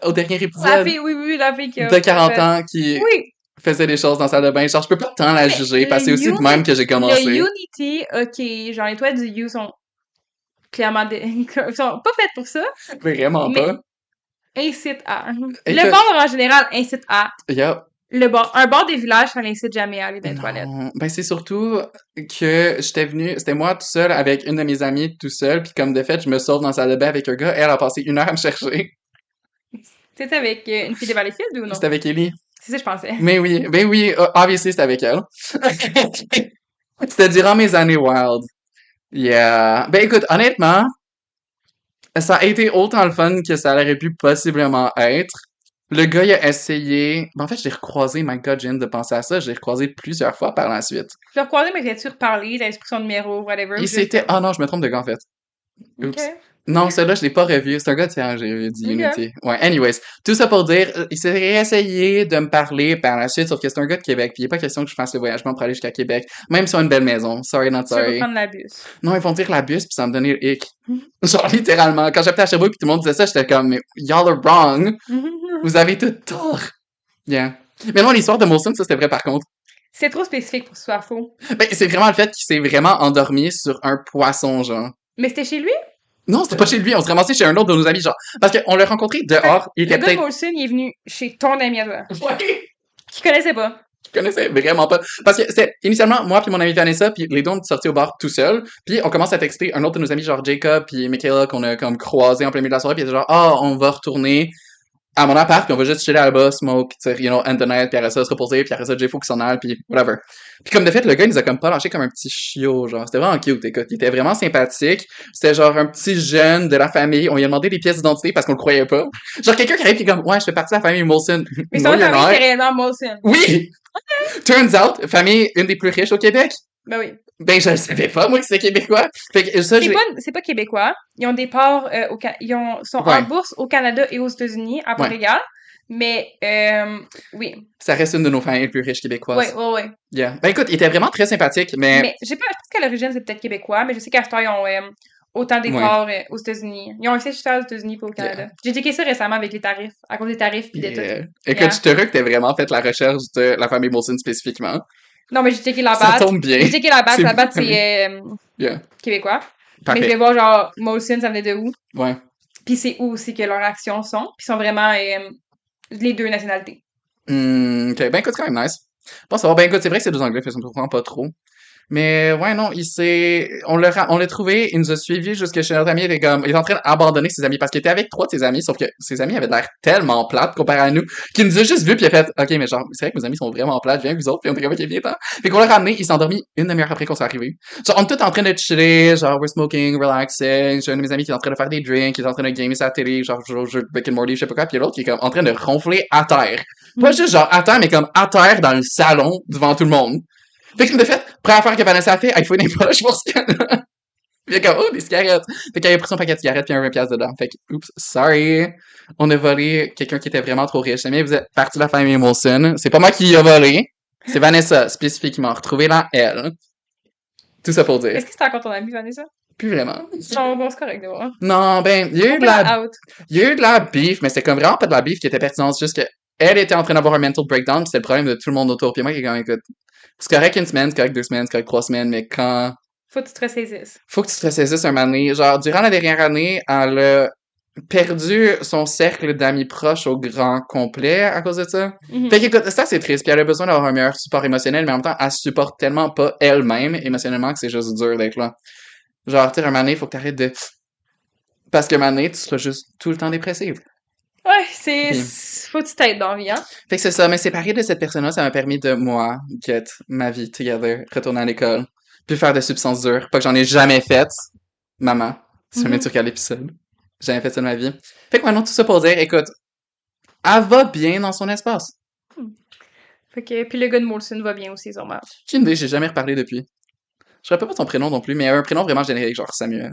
Au dernier La épisode, fille, oui, oui, la fille qui a de 40 fait- ans qui Oui, faisait des choses dans la salle de bain. Genre, je peux pas tant la mais juger parce que c'est aussi le de même que j'ai le commencé. Unity, ok, genre les toilettes du U sont clairement sont pas faites pour ça, Vraiment mais pas. incite à. Écoute, Le bar en général incite à. yeah. Le bar, un bar des villages, ça n'incite jamais à aller dans les toilettes. Non, ben c'est surtout que j'étais venu, c'était moi tout seul avec une de mes amies tout seul, puis comme de fait, je me sauve dans la salle de bain avec un gars, elle a passé 1 heure à me chercher. C'était avec une fille de Valleyfield ou non? C'était avec Ellie. C'est ça, je pensais. Mais oui, ben oui, obviously c'était avec elle. C'était durant mes années wild. Yeah. Ben écoute, honnêtement, ça a été autant le fun que ça aurait pu possiblement être. Le gars, il a essayé. Ben, en fait, je l'ai recroisé, my god, je viens de penser à ça, je l'ai recroisé plusieurs fois par la suite. Je l'ai recroisé, mais t'as-tu reparlé, t'as pris son numéro, whatever. Il ou juste s'était. comme- Ah non, je me trompe de gars, en fait. Ok. Oups. Non, celui-là, je l'ai pas revu. C'est un gars de Tiens, j'ai revu Ok. Unity. Ouais, anyways. Tout ça pour dire, il s'est réessayé de me parler par la suite, sauf que c'est un gars de Québec, puis il est pas question que je fasse le voyagement pour aller jusqu'à Québec, même si on a une belle maison. Sorry, not Tu veux sorry. prendre la bus. Non, ils vont dire la bus, puis ça me donnait le hic. Genre, littéralement. Quand j'habitais à Sherbrooke, puis tout le monde disait ça, j'étais comme, mais y'all are wrong. Vous avez tout tort. Yeah. Mais non, l'histoire de Molson, ça c'était vrai par contre. C'est trop spécifique pour que ce soit faux. Ben, c'est vraiment le fait qu'il s'est vraiment endormi sur un poisson, genre. Mais c'était chez lui? Non, c'était pas chez lui, on se ramassait chez un autre de nos amis, genre. Parce qu'on l'a rencontré dehors, il Le était gars de peut-être. Molson, il est venu chez ton ami à toi. Ouais. Qui connaissait pas. Je connaissais vraiment pas. Parce que c'était initialement moi puis mon ami Vanessa, puis les deux on est sortis au bar tout seuls, puis on commence à texter un autre de nos amis, genre Jacob puis Michaela, qu'on a comme croisé en plein milieu de la soirée, puis il était genre, ah, on va retourner à mon appart, puis on va juste chiller là-bas, smoke, tu sais, you know, end the night, puis après ça, se reposer, puis après ça, Jay faut qu'il s'en aille, puis whatever. Puis comme de fait, le gars, il nous a comme pas lâché comme un petit chiot, genre. C'était vraiment cute, écoute. Il était vraiment sympathique. C'était genre un petit jeune de la famille. On lui a demandé des pièces d'identité parce qu'on le croyait pas. Genre quelqu'un qui arrive qui est comme, ouais, je fais partie de la famille Molson. Mais No, son you're famille, not. c'est réellement Molson. Oui! Turns out, famille une des plus riches au Québec. Ben oui. Ben, je le savais pas, moi, que c'était québécois. Fait que ça, C'est pas québécois. Ils ont des parts sont Ouais. en bourse au Canada et aux États-Unis, à part Ouais. égale. Mais, oui. ça reste une de nos familles les plus riches québécoises. Ouais, ouais, ouais. Yeah. Ben, écoute, il était vraiment très sympathique, mais Mais, je pense qu'à l'origine, c'est peut-être québécois, mais je sais qu'à ce temps, ils ont autant des Ouais. parts aux États-Unis. Ils ont un siège social aux États-Unis pas au Canada. Yeah. J'ai checké ça récemment avec les tarifs, à cause des tarifs pis de tout. yeah. Écoute, Yeah. je suis heureux que t'aies vraiment fait la recherche de la famille Molson spécifiquement. Non, mais j'ai checké la Ça batte. tombe bien. J'ai checké la batte. C'est La batte, bien. c'est Yeah. québécois. Mais je Parfait. vais voir, genre, Molson, ça venait de où. Ouais. Puis c'est où aussi que leurs actions sont. Puis ils sont vraiment les deux nationalités. Ok, ben écoute, c'est quand même nice. Bon, ça va, ben écoute, c'est vrai que c'est deux anglais, fait que ça me surprend pas trop. Mais ouais, non, on l'a trouvé, il nous a suivis jusque chez notre ami, il est en train d'abandonner ses amis parce qu'il était avec trois de ses amis, sauf que ses amis avaient l'air tellement plates comparé à nous, qu'il nous a juste vus puis il a fait, ok, mais genre, c'est vrai que mes amis sont vraiment plates, viens avec vous autres, puis on était comme, ok, viens, temps. Fait qu'on l'a ramené, il s'est endormi une demi-heure après qu'on soit arrivé. Genre, on est tous en train de chiller, genre, we're smoking, relaxing, j'ai un de mes amis qui est en train de faire des drinks, qui est en train de gamer sa télé, genre, jouer au jeu de Rick and Morty, je sais pas quoi, puis l'autre qui est comme en train de ronfler à terre. Pas juste genre à terre, mais comme à terre dans le salon devant tout le monde. Fait que de fait, première affaire que Vanessa a fait, il faut une poche pour ce qu'elle. Il a comme, oh, des cigarettes. Fait qu'elle a pris son paquet de cigarettes puis un 20$ dedans. Fait que, oups, sorry. On a volé quelqu'un qui était vraiment trop riche. Mais vous êtes partie de la famille Molson. C'est pas moi qui l'a volé. C'est Vanessa, spécifiquement. Retrouvé dans elle. Tout ça pour dire. Est-ce que c'était encore ton ami, Vanessa? Plus vraiment. Genre, bon, c'est correct de voir. Non, ben, il y a eu de la beef, mais c'était comme vraiment pas de la beef qui était pertinente. C'est juste que elle était en train d'avoir un mental breakdown, puis c'est le problème de tout le monde autour. Puis moi, qui est comme, écoute, c'est correct une semaine, c'est correct 2 semaines, c'est correct 3 semaines, mais quand Faut que tu te ressaisisses. faut que tu te ressaisisses un moment donné. Genre, durant la dernière année, elle a perdu son cercle d'amis proches au grand complet à cause de ça. Mhm. Fait qu'écoute, ça c'est triste, puis elle a besoin d'avoir un meilleur support émotionnel, mais en même temps, elle supporte tellement pas elle-même émotionnellement que c'est juste dur d'être là. Genre, tu sais, un moment donné, faut que t'arrêtes de... Parce que un moment donné, tu seras juste tout le temps dépressive. Ouais, c'est. Puis- Faut que tu t'aides dans la vie, hein? Fait que c'est ça, mais séparer de cette personne-là, ça m'a permis de, moi, get ma vie together, retourner à l'école, puis faire de substances dures. Pas que j'en ai jamais fait. Maman, si jamais Mhm. tu regardes l'épisode. J'ai jamais fait ça de ma vie. Fait que maintenant, tout ça pour dire, écoute, elle va bien dans son espace. Fait que. Puis le gars de Molson va bien aussi, sûrement. J'ai une idée, j'ai jamais reparlé depuis. Je rappelle pas son prénom non plus, mais un prénom vraiment générique, genre Samuel.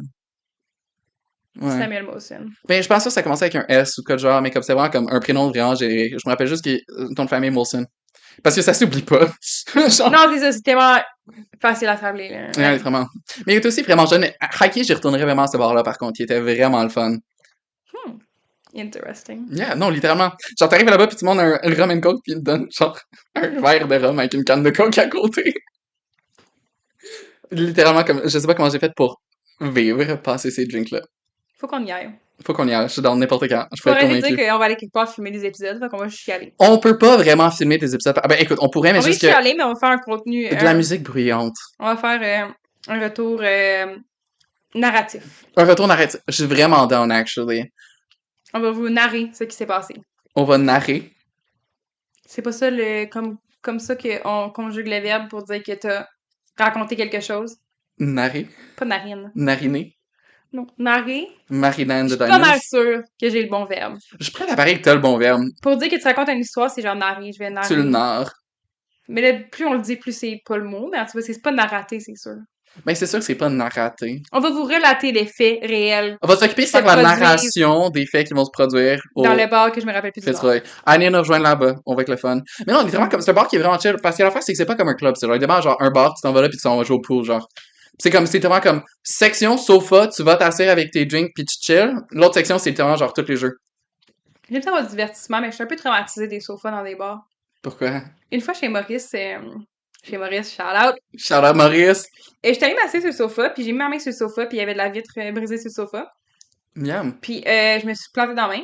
Ouais. Samuel Molson. Ben, je pense que ça commençait avec un S ou quoi de genre, mais comme c'est vraiment comme un prénom vraiment générique. Je me rappelle juste que ton de famille est Molson. Parce que ça s'oublie pas. Genre, Non, c'est ça, c'est tellement facile à s'appeler, là. ouais, vraiment. Mais il est aussi vraiment jeune. Haki, j'y retournerais vraiment à ce bar-là, par contre. Il était vraiment le fun. Interesting. Yeah, non, littéralement. Genre, t'arrives là-bas, puis tu demandes un rum and coke, puis il te donne, genre, un verre de rhum avec une canne de coke à côté. Littéralement, comme, je sais pas comment j'ai fait pour vivre, passer ces drinks-là. Faut qu'on y aille. Faut qu'on y aille, je suis dans n'importe quand. Je Faut peux être arrêter de convaincu. dire qu'on va aller quelque part filmer des épisodes, fait qu'on va juste y aller. On peut pas vraiment filmer des épisodes. Ben écoute, on pourrait, mais On va juste juste y que aller, mais on va faire un contenu. de la musique bruyante. On va faire un retour narratif. Un retour narratif. Je suis vraiment down, actually. On va vous narrer ce qui s'est passé. On va narrer. C'est pas ça comme ça qu'on conjugue les verbes pour dire que t'as raconté quelque chose. Narrer. Pas narine. Nariner. Non. Narrer. Marilyn Je de suis pas mal Diamonds. sûre que j'ai le bon verbe. Je prends l'appareil que t'as le bon verbe. Pour dire que tu racontes une histoire, c'est genre narrer. Je vais narrer. Tu le narres. Mais là, plus on le dit, plus c'est pas le mot. Mais en tout cas, c'est pas narrater, c'est sûr. Ben c'est sûr que c'est pas narraté. On va vous relater les faits réels On va s'occuper Ça de la produit- narration des faits qui vont se produire au dans le bar que je me rappelle plus du nom. Fitzroy. Allez nous rejoindre là-bas, on va être le fun. Mais non, littéralement, comme c'est un bar qui est vraiment chill, parce que l'affaire, c'est que c'est pas comme un club, c'est genre un bar, tu t'en vas là, puis tu t'en vas jouer au pool, genre. C'est vraiment comme section sofa, tu vas t'asseoir avec tes drinks, puis tu chill. L'autre section, c'est littéralement genre tous les jeux. J'aime ça avoir du divertissement, mais je suis un peu traumatisée des sofas dans des bars. Pourquoi? Une fois chez Maurice, shout out, Shout out Maurice. et j'étais allée m'asseoir sur le sofa, puis j'ai mis ma main sur le sofa, puis il y avait de la vitre brisée sur le sofa. Miam. Puis je me suis plantée dans la main.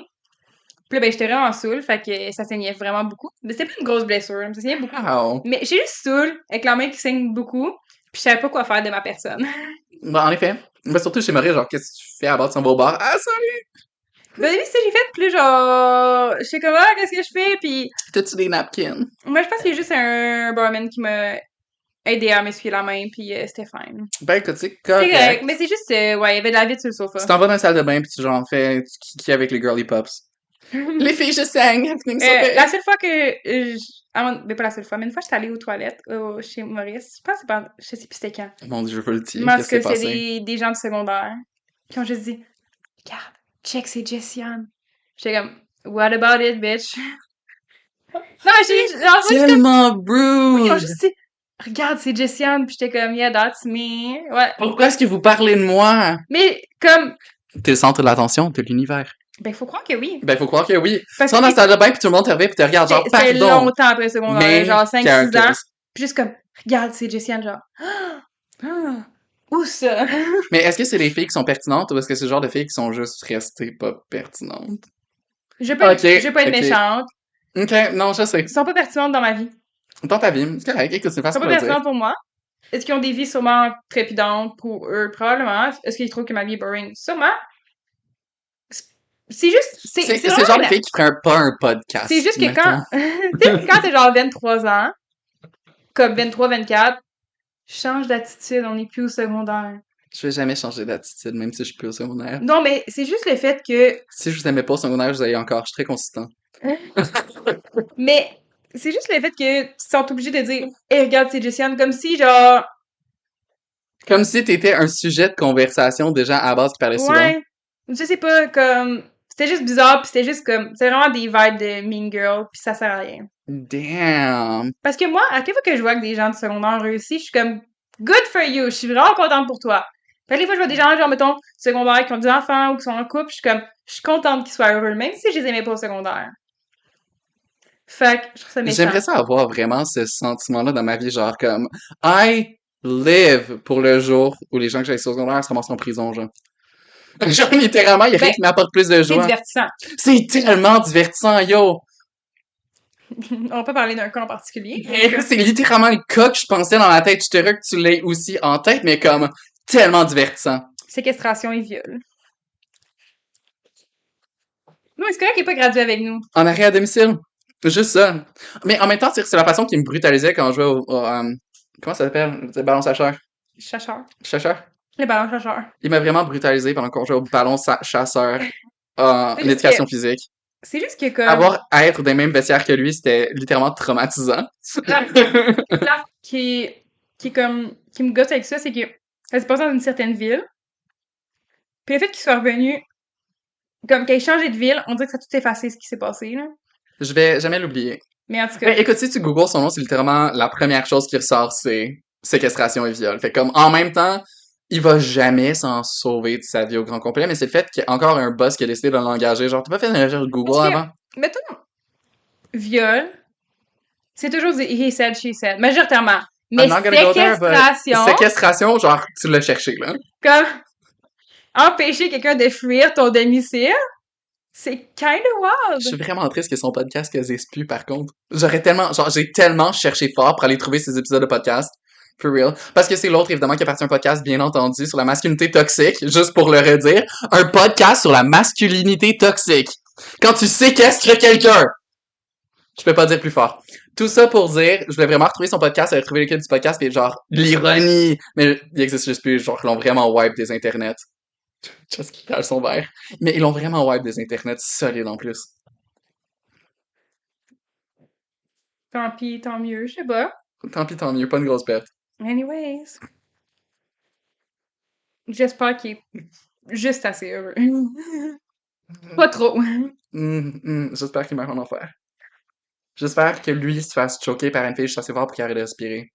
Puis là, ben, j'étais vraiment saoule, fait que ça saignait vraiment beaucoup. Mais c'était pas une grosse blessure, mais ça saignait beaucoup. Wow. Mais j'ai juste saoule, avec la main qui saigne beaucoup, puis je savais pas quoi faire de ma personne. Bon, en effet. Mais surtout chez Maurice, genre, qu'est-ce que tu fais à bord de son beau bar? Ah, sorry! Au début, c'est ça que j'ai fait, puis là, genre, je sais comment, qu'est-ce que je fais, puis T'as-tu des napkins? moi, je pense qu'il y a juste un barman qui m'a aidé à m'essuyer la main, puis c'était fine. Ben, écoute, c'est C'est correct, correct. mais c'est juste, ouais, il y avait de la vitre sur le sofa. Tu t'en vas dans la salle de bain, puis tu genre fais tu kiki avec les girly pops. Les filles, je saigne! La seule fois que mais pas la seule fois, mais une fois j'étais allée aux toilettes chez Maurice, je pense que c'est pas, je sais plus c'était quand. Mon dieu, je veux le dire. Parce Qu'est-ce qui que s'est c'est passé? des gens de secondaire qui ont juste dit regarde, check, c'est Jessiane. J'étais comme what about it, bitch? Non, genre, Tellement ils ont rude! juste dit regarde, c'est Jessiane, puis j'étais comme yeah, that's me. Ouais. Pourquoi est-ce que vous parlez de moi? Mais comme T'es le centre de l'attention de l'univers. ben faut croire que oui. Ben, faut croire que oui. Parce Tu rentres dans que la salle de bain, puis tout le monde te revient, puis te regarde, genre, c'était pardon. longtemps après secondaire, Mais genre 5-6 ans. characters. Puis juste comme Regarde, c'est Jessiane, genre. Ah, où ça? Mais est-ce que c'est les filles qui sont pertinentes ou est-ce que c'est le genre de filles qui sont juste restées pas pertinentes? Ok, Je veux pas être ok. méchante. Ok, non, je sais. Ils sont pas pertinentes dans ma vie. Dans ta vie, c'est correct, écoute, c'est Ils sont facile pas à dire. pertinentes pour moi. Est-ce qu'ils ont des vies sûrement trépidantes pour eux? Probablement. Est-ce qu'ils trouvent que ma vie est boring? Sûrement. C'est juste, C'est c'est c'est le vraiment genre de la- filles qui feraient pas un c'est podcast, juste que quand, mettons. tu sais, quand t'es genre 23 ans, comme 23, 24, change d'attitude, on n'est plus au secondaire. Je vais jamais changer d'attitude, même si je suis plus au secondaire. Non, mais c'est juste le fait que, Si je vous aimais pas au secondaire, je vous aimais encore. Je suis très consistant. mais c'est juste le fait que tu te sens obligé de dire, hey, regarde, c'est Jessiane, comme si, genre, Comme si t'étais un sujet de conversation déjà à la base qui parlait souvent. ouais, je sais pas, comme, c'était juste bizarre, pis c'était juste comme, c'est vraiment des vibes de Mean Girl, pis ça sert à rien. Damn. Parce que moi, à chaque fois que je vois que des gens du secondaire réussissent, je suis comme, good for you, je suis vraiment contente pour toi. Puis les fois, je vois des gens, genre, mettons, secondaire, qui ont des enfants ou qui sont en couple, je suis comme, je suis contente qu'ils soient heureux, même si je les aimais pas au secondaire. Fait que, je trouve ça méchant. J'aimerais ça avoir vraiment ce sentiment-là dans ma vie, genre comme I live pour le jour où les gens que j'ai au secondaire se ramassent en prison, genre. Genre, littéralement, il y a rien Ben, qui m'apporte plus de c'est joie. divertissant. C'est tellement divertissant, yo! On va pas parler d'un cas en particulier. C'est littéralement le cas que je pensais dans ma tête. Je suis heureux que tu l'aies aussi en tête, mais comme tellement divertissant. Séquestration et viol. Non, est-ce qu'il est pas gradué avec nous? En arrêt à domicile. Juste ça. Mais en même temps, c'est la façon qui me brutalisait quand je jouais comment ça s'appelle? Le ballon chasseur. Chasseur. Chasseur? Les ballons chasseurs. Il m'a vraiment brutalisé pendant qu'on jouait au ballon chasseur en C'est juste éducation que, physique. c'est juste que comme, Avoir à être des mêmes vestiaires que lui, c'était littéralement traumatisant. la qui est comme, qui me gosse avec ça, c'est que ça se passe dans une certaine ville. Puis le fait qu'il soit revenu, comme qu'il ait changé de ville, on dirait que ça a tout effacé ce qui s'est passé, là. Je vais jamais l'oublier. Mais en tout Ben, cas, écoute, si tu googles son nom, c'est littéralement la première chose qui ressort, c'est séquestration et viol. Fait comme, en même temps, il va jamais s'en sauver de sa vie au grand complet, mais c'est le fait qu'il y a encore un boss qui a décidé de l'engager. Genre, t'as pas fait une recherche Google parce que, avant? mettons, viol, c'est toujours du he said, she said, majoritairement. Mais I'm not gonna go there, but séquestration, séquestration, genre, tu l'as cherché, là. comme empêcher quelqu'un de fuir ton domicile, c'est kind of Je suis wild. vraiment triste que son podcast existe plus, par contre. J'ai tellement cherché fort pour aller trouver ces épisodes de podcast. For real. Parce que c'est l'autre, évidemment, qui a parti un podcast, bien entendu, sur la masculinité toxique, juste pour le redire. Un podcast sur la masculinité toxique. Quand tu séquestres quelqu'un. Je peux pas dire plus fort. Tout ça pour dire, je voulais vraiment retrouver son podcast, retrouver l'équipe du podcast, pis genre, l'ironie. Mais il existe juste plus, genre, ils l'ont vraiment wipe des internets. Just qui cale son verre. Mais ils l'ont vraiment wipe des internets solides en plus. Tant pis, tant mieux, je sais pas. Tant pis, tant mieux, pas une grosse perte. Anyways, j'espère qu'il est juste assez heureux. Pas trop. J'espère qu'il meurt en enfer. J'espère que lui se fasse choquer par une fille juste assez fort pour qu'il arrête de respirer.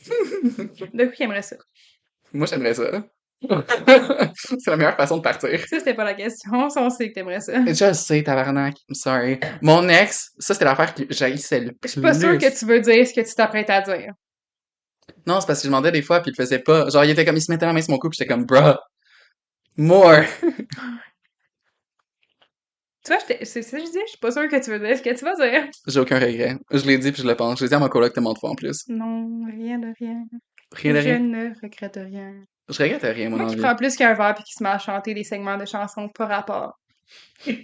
De coup, il aimerait ça. Moi, j'aimerais ça. C'est la meilleure façon de partir. Ça, c'était pas la question. Ça, on sait que t'aimerais ça. Je le sais, tabarnak. I'm sorry. Mon ex, ça, c'était l'affaire que j'haïssais le Je suis pas sûre que plus. tu veux dire ce que tu t'apprêtes à dire. Non, c'est parce que je demandais des fois, puis il le faisait pas. Genre, il était comme, il se mettait la main sur mon cou, puis j'étais comme, bruh, more. Tu vois, c'est ça que je dis. Je suis pas sûre que tu veux dire ce que tu vas dire. J'ai aucun regret. Je l'ai dit, puis je le pense. Je l'ai dit à mon coloc tellement de fois en plus. Non, rien de rien. Rien de Je rien. ne regrette rien. Je regrette rien, moi, Moi dans qui la vie. prends plus qu'un verre puis qui se met à chanter des segments de chansons par rapport.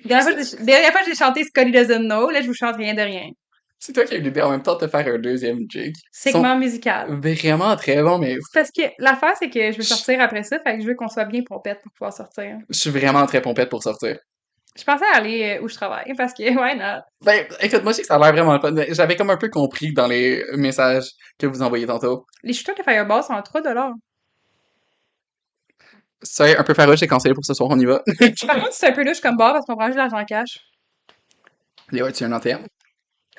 Dernière fois, j'ai chanté Scotty Doesn't Know. Là, je vous chante rien de rien. C'est toi qui as eu l'idée en même temps de te faire un deuxième jig. Segment musical. Vraiment très bon, mais C'est parce que l'affaire, c'est que je veux sortir après ça, fait que je veux qu'on soit bien pompette pour pouvoir sortir. je suis vraiment très pompette pour sortir. Je pensais aller où je travaille, parce que, why not? Ben, écoute, moi, je sais que ça a l'air vraiment le fun. J'avais comme un peu compris dans les messages que vous envoyez tantôt. Les shooters de Fireball sont à 3$. C'est un peu farouche, j'ai conseillé pour ce soir, on y va. Par contre, c'est un peu louche comme bar parce qu'on prend juste l'argent cash. Et ouais, tu as un ATM?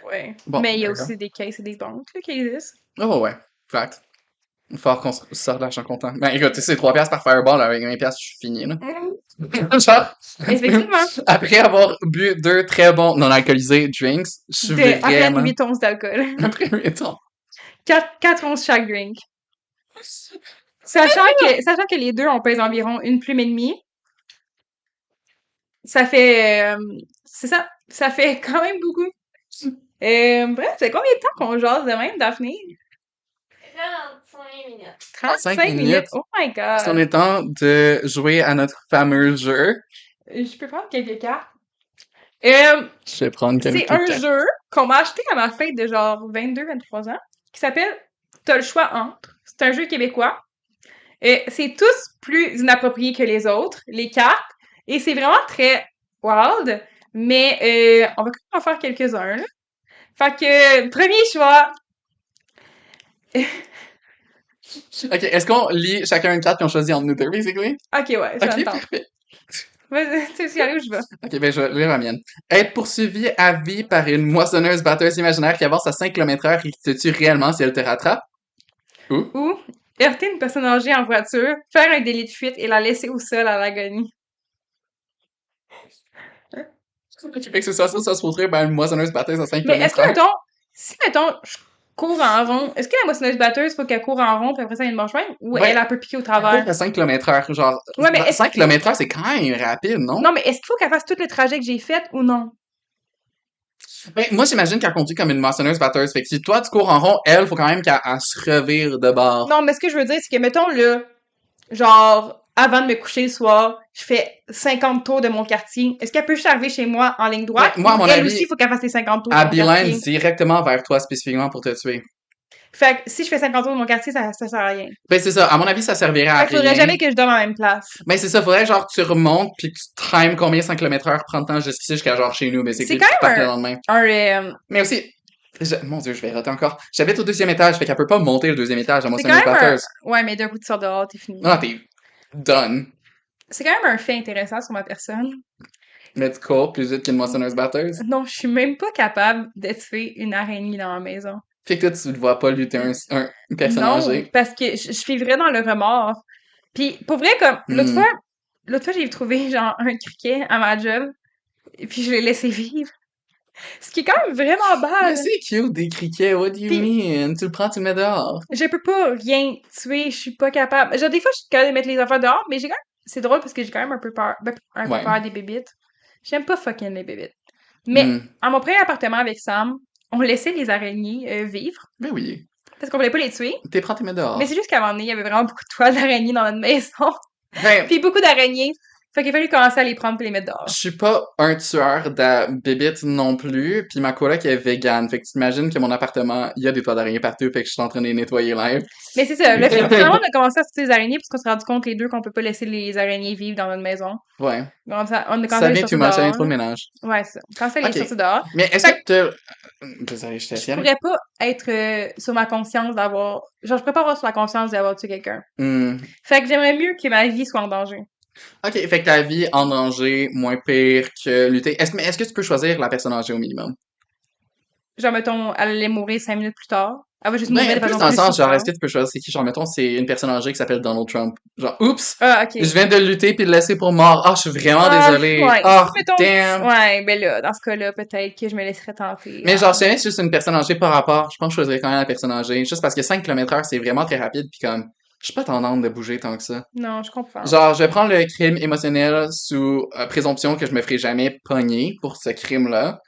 Ouais. Bon, Mais il y a d'accord. aussi des caisses et des banques là, qui existent. Oh ouais, fact. Fort qu'on sorte de l'argent comptant. Ben écoute, c'est 3$ par Fireball, avec 20$, je suis fini, là. Genre, Effectivement. après avoir bu 2 très bons non-alcoolisés drinks, je suis Après vraiment... 8 onces d'alcool. Après 8 ans. 4 onces chaque drink. Sachant que les deux, on pèse environ une plume et demie, ça fait... c'est ça. Ça fait quand même beaucoup. Bref, c'est combien de temps qu'on jase de même, Daphné? 35 minutes. 35 35 minutes. minutes. Oh my Est-ce qu'on god. est temps de jouer à notre fameux jeu? Je peux prendre quelques cartes. Je vais prendre quelques C'est un cartes. jeu qu'on m'a acheté à ma fête de genre 22-23 ans, qui s'appelle T'as le choix entre. C'est un jeu québécois. C'est tous plus inappropriés que les autres, les cartes. Et c'est vraiment très wild. Mais on va quand même en faire quelques-uns, là. Fait que, premier choix. Ok, est-ce qu'on lit chacun une carte qu'on choisit entre nous deux, basically? Ok, ouais, ça me Ok, tente. parfait. Vas-y, tu sais où je vais. Ok, ben je vais lire la mienne. Être poursuivi à vie par une moissonneuse-batteuse imaginaire qui avance à 5 km/h et qui te tue réellement si elle te rattrape. Ou heurter une personne âgée en voiture, faire un délit de fuite et la laisser au sol à l'agonie. Ok, fait que c'est ça se poursuivre par une moissonneuse-batteuse à 5 Mais est-ce que, km/h. mettons, je cours en rond, est-ce que la moissonneuse batteuse, faut qu'elle court en rond, puis après ça, il y a une marche même, ou Ouais. elle peut piquer au Elle court travers? à 5 km/h, genre. Ouais, mais 5 km/h, c'est quand même rapide, non? Non, mais est-ce qu'il faut qu'elle fasse tout le trajet que j'ai fait ou non? Ben, moi, j'imagine qu'elle conduit comme une moissonneuse-batteuse. Fait que si toi, tu cours en rond, elle, faut quand même qu'elle se revire de bord. Non, mais ce que je veux dire, c'est que, mettons, là, genre, avant de me coucher le soir, je fais 50 tours de mon quartier. Est-ce qu'elle peut juste arriver chez moi en ligne droite? Ben, moi, à ou mon elle avis, aussi, il faut qu'elle fasse les 50 tours de Elle mon quartier? beeline directement vers toi spécifiquement pour te tuer. Fait que si je fais 50 tours de mon quartier, ça sert à rien. Ben, c'est ça. À mon avis, ça servirait à Fait qu'il faudrait rien. jamais que je dorme à la même place. Ben, c'est ça. Faudrait, genre, que tu remontes puis que tu times combien 5 km/h prend de temps jusqu'ici jusqu'à, genre, chez nous. Mais c'est C'est que tu quand même partes le lendemain. Un, Mais aussi, mon Dieu, je vais rater encore. J'habite au 2e étage, fait qu'elle peut pas monter le 2e étage à moi, c'est c'est quand une même un... batteuse. Ouais, mais d'un coup, tu sors dehors, t'es fini. Non, t'es done. C'est quand même un fait intéressant sur ma personne. Mais tu cours plus vite qu'une moissonneuse batteuse. Non, je suis même pas capable de tuer une araignée dans ma maison. Fait que toi, tu ne vois pas lutter une personne Non, âgée. parce que je vivrais dans le remords. Puis, pour vrai, comme, l'autre fois, j'ai trouvé, genre, un criquet à ma job, et puis je l'ai laissé vivre. Ce qui est quand même vraiment Mais bad. c'est cute, des criquets, what do you Puis- mean? Tu le prends, tu le mets dehors. Je peux pas rien tuer, je suis pas capable. Genre, des fois, je suis capable de mettre les affaires dehors, mais j'ai quand même... C'est drôle parce que j'ai quand même un peu peur, un peu Ouais. peur des bébites. J'aime pas fucking les bébites. Mais, Hmm. à mon premier appartement avec Sam, on laissait les araignées vivre, Ben oui. parce qu'on voulait pas les tuer. T'es prends, t'es mets dehors. Mais c'est juste qu'à un moment donné, il y avait vraiment beaucoup de toiles d'araignées dans notre maison. Ben, Puis beaucoup d'araignées. Fait qu'il a fallu commencer à les prendre puis les mettre dehors. je suis pas un tueur de bébites non plus, puis ma coloc est végane, fait que tu imagines que mon appartement, il y a des toits d'araignées partout, fait que je suis en train de les nettoyer live. Mais c'est ça. Le fait finalement, on a commencé à sortir les araignées parce qu'on s'est rendu compte les deux qu'on peut pas laisser les araignées vivre dans notre maison. Ouais. Donc, on a commencé Ça à les vient too sortir much, ça vient dehors. trop de ménage. Ouais, c'est ça. Quand ça les Ok. sortir dehors. Mais est-ce Fait que Désolé, je Je t'assure. pourrais pas être sur ma conscience d'avoir... Genre, je pourrais pas avoir sur la conscience d'avoir tué quelqu'un. Fait que j'aimerais mieux que ma vie soit en danger. Ok, fait que ta vie en danger, moins pire que lutter. Est-ce que tu peux choisir la personne âgée au minimum? Genre, mettons, elle allait mourir 5 minutes plus tard. Elle va juste mourir Ben, de plus façon dans le plus sens, genre, est-ce souffrante. que tu peux choisir c'est qui? Genre, mettons, c'est une personne âgée qui s'appelle Donald Trump. Genre, oups! Ah, ok. Je viens de lutter puis de le laisser pour mort. Ah, je suis vraiment Ah, désolé. ouais. Ah, Mettons- damn! Ouais, ben là, dans ce cas-là, peut-être que je me laisserais tenter. Mais genre, si jamais c'est juste une personne âgée par rapport, je pense que je choisirais quand même la personne âgée. Juste parce que 5 km/h, c'est vraiment très rapide pis comme, je suis pas tendance de bouger tant que ça. Non, je comprends. Genre, je vais prendre le crime émotionnel sous présomption que je me ferai jamais pogner pour ce crime-là.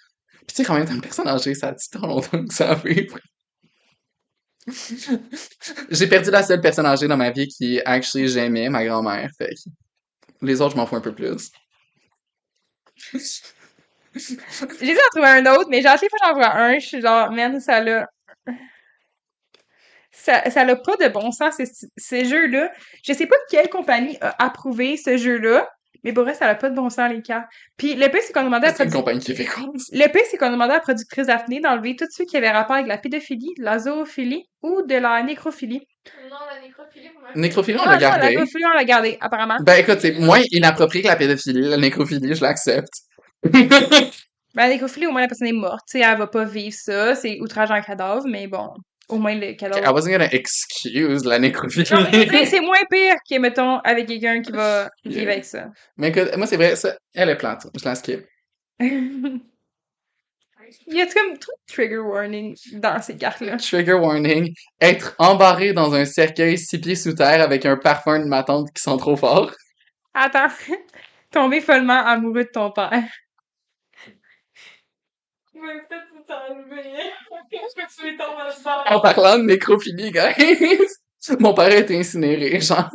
Pis tu sais, quand même, t'as une personne âgée, ça dit tant longtemps que ça arrive. J'ai perdu la seule personne âgée dans ma vie qui, actually, j'aimais, ma grand-mère. Fait que les autres, je m'en fous un peu plus. J'ai essayé d'en trouver un autre, mais genre, chaque fois que j'en vois un, je suis genre, man, ça l'a pas de bon sens, ces jeux-là. Je sais pas quelle compagnie a approuvé ce jeu-là, mais pour vrai, ça a pas de bon sens, les cartes. Puis le pire, c'est qu'on demandait à C'est une compagnie québécoise. Le pire, c'est qu'on demandait à la productrice Daphné d'enlever tous ceux qui avaient rapport avec la pédophilie, de la zoophilie ou de la nécrophilie. Non, la nécrophilie, vous m'avez... Nécrophilie, on Ah, l'a non, la gardé. nécrophilie, on l'a gardé, apparemment. Ben écoute, c'est moins inapproprié que la pédophilie. La nécrophilie, je l'accepte. Ben, la nécrophilie, au moins, la personne est morte. Tu sais, elle va pas vivre ça. C'est outrage à un cadavre, mais bon, au moins, le I cadavre. wasn't gonna excuse la nécrophilie. Non, mais je veux dire, c'est moins pire que, mettons, avec quelqu'un qui va vivre Yeah. avec ça. Mais écoute, moi c'est vrai, ça, elle est plate. Je la skip. Il y a comme trop de trigger warning dans ces cartes-là. Trigger warning. Être embarré dans un cercueil 6 pieds sous terre avec un parfum de ma tante qui sent trop fort. Attends. Tomber follement amoureux de ton père. Je vais peut-être tout enlever. Je peux tuer ton En parlant de nécrophilie, guys. Mon père est incinéré, genre.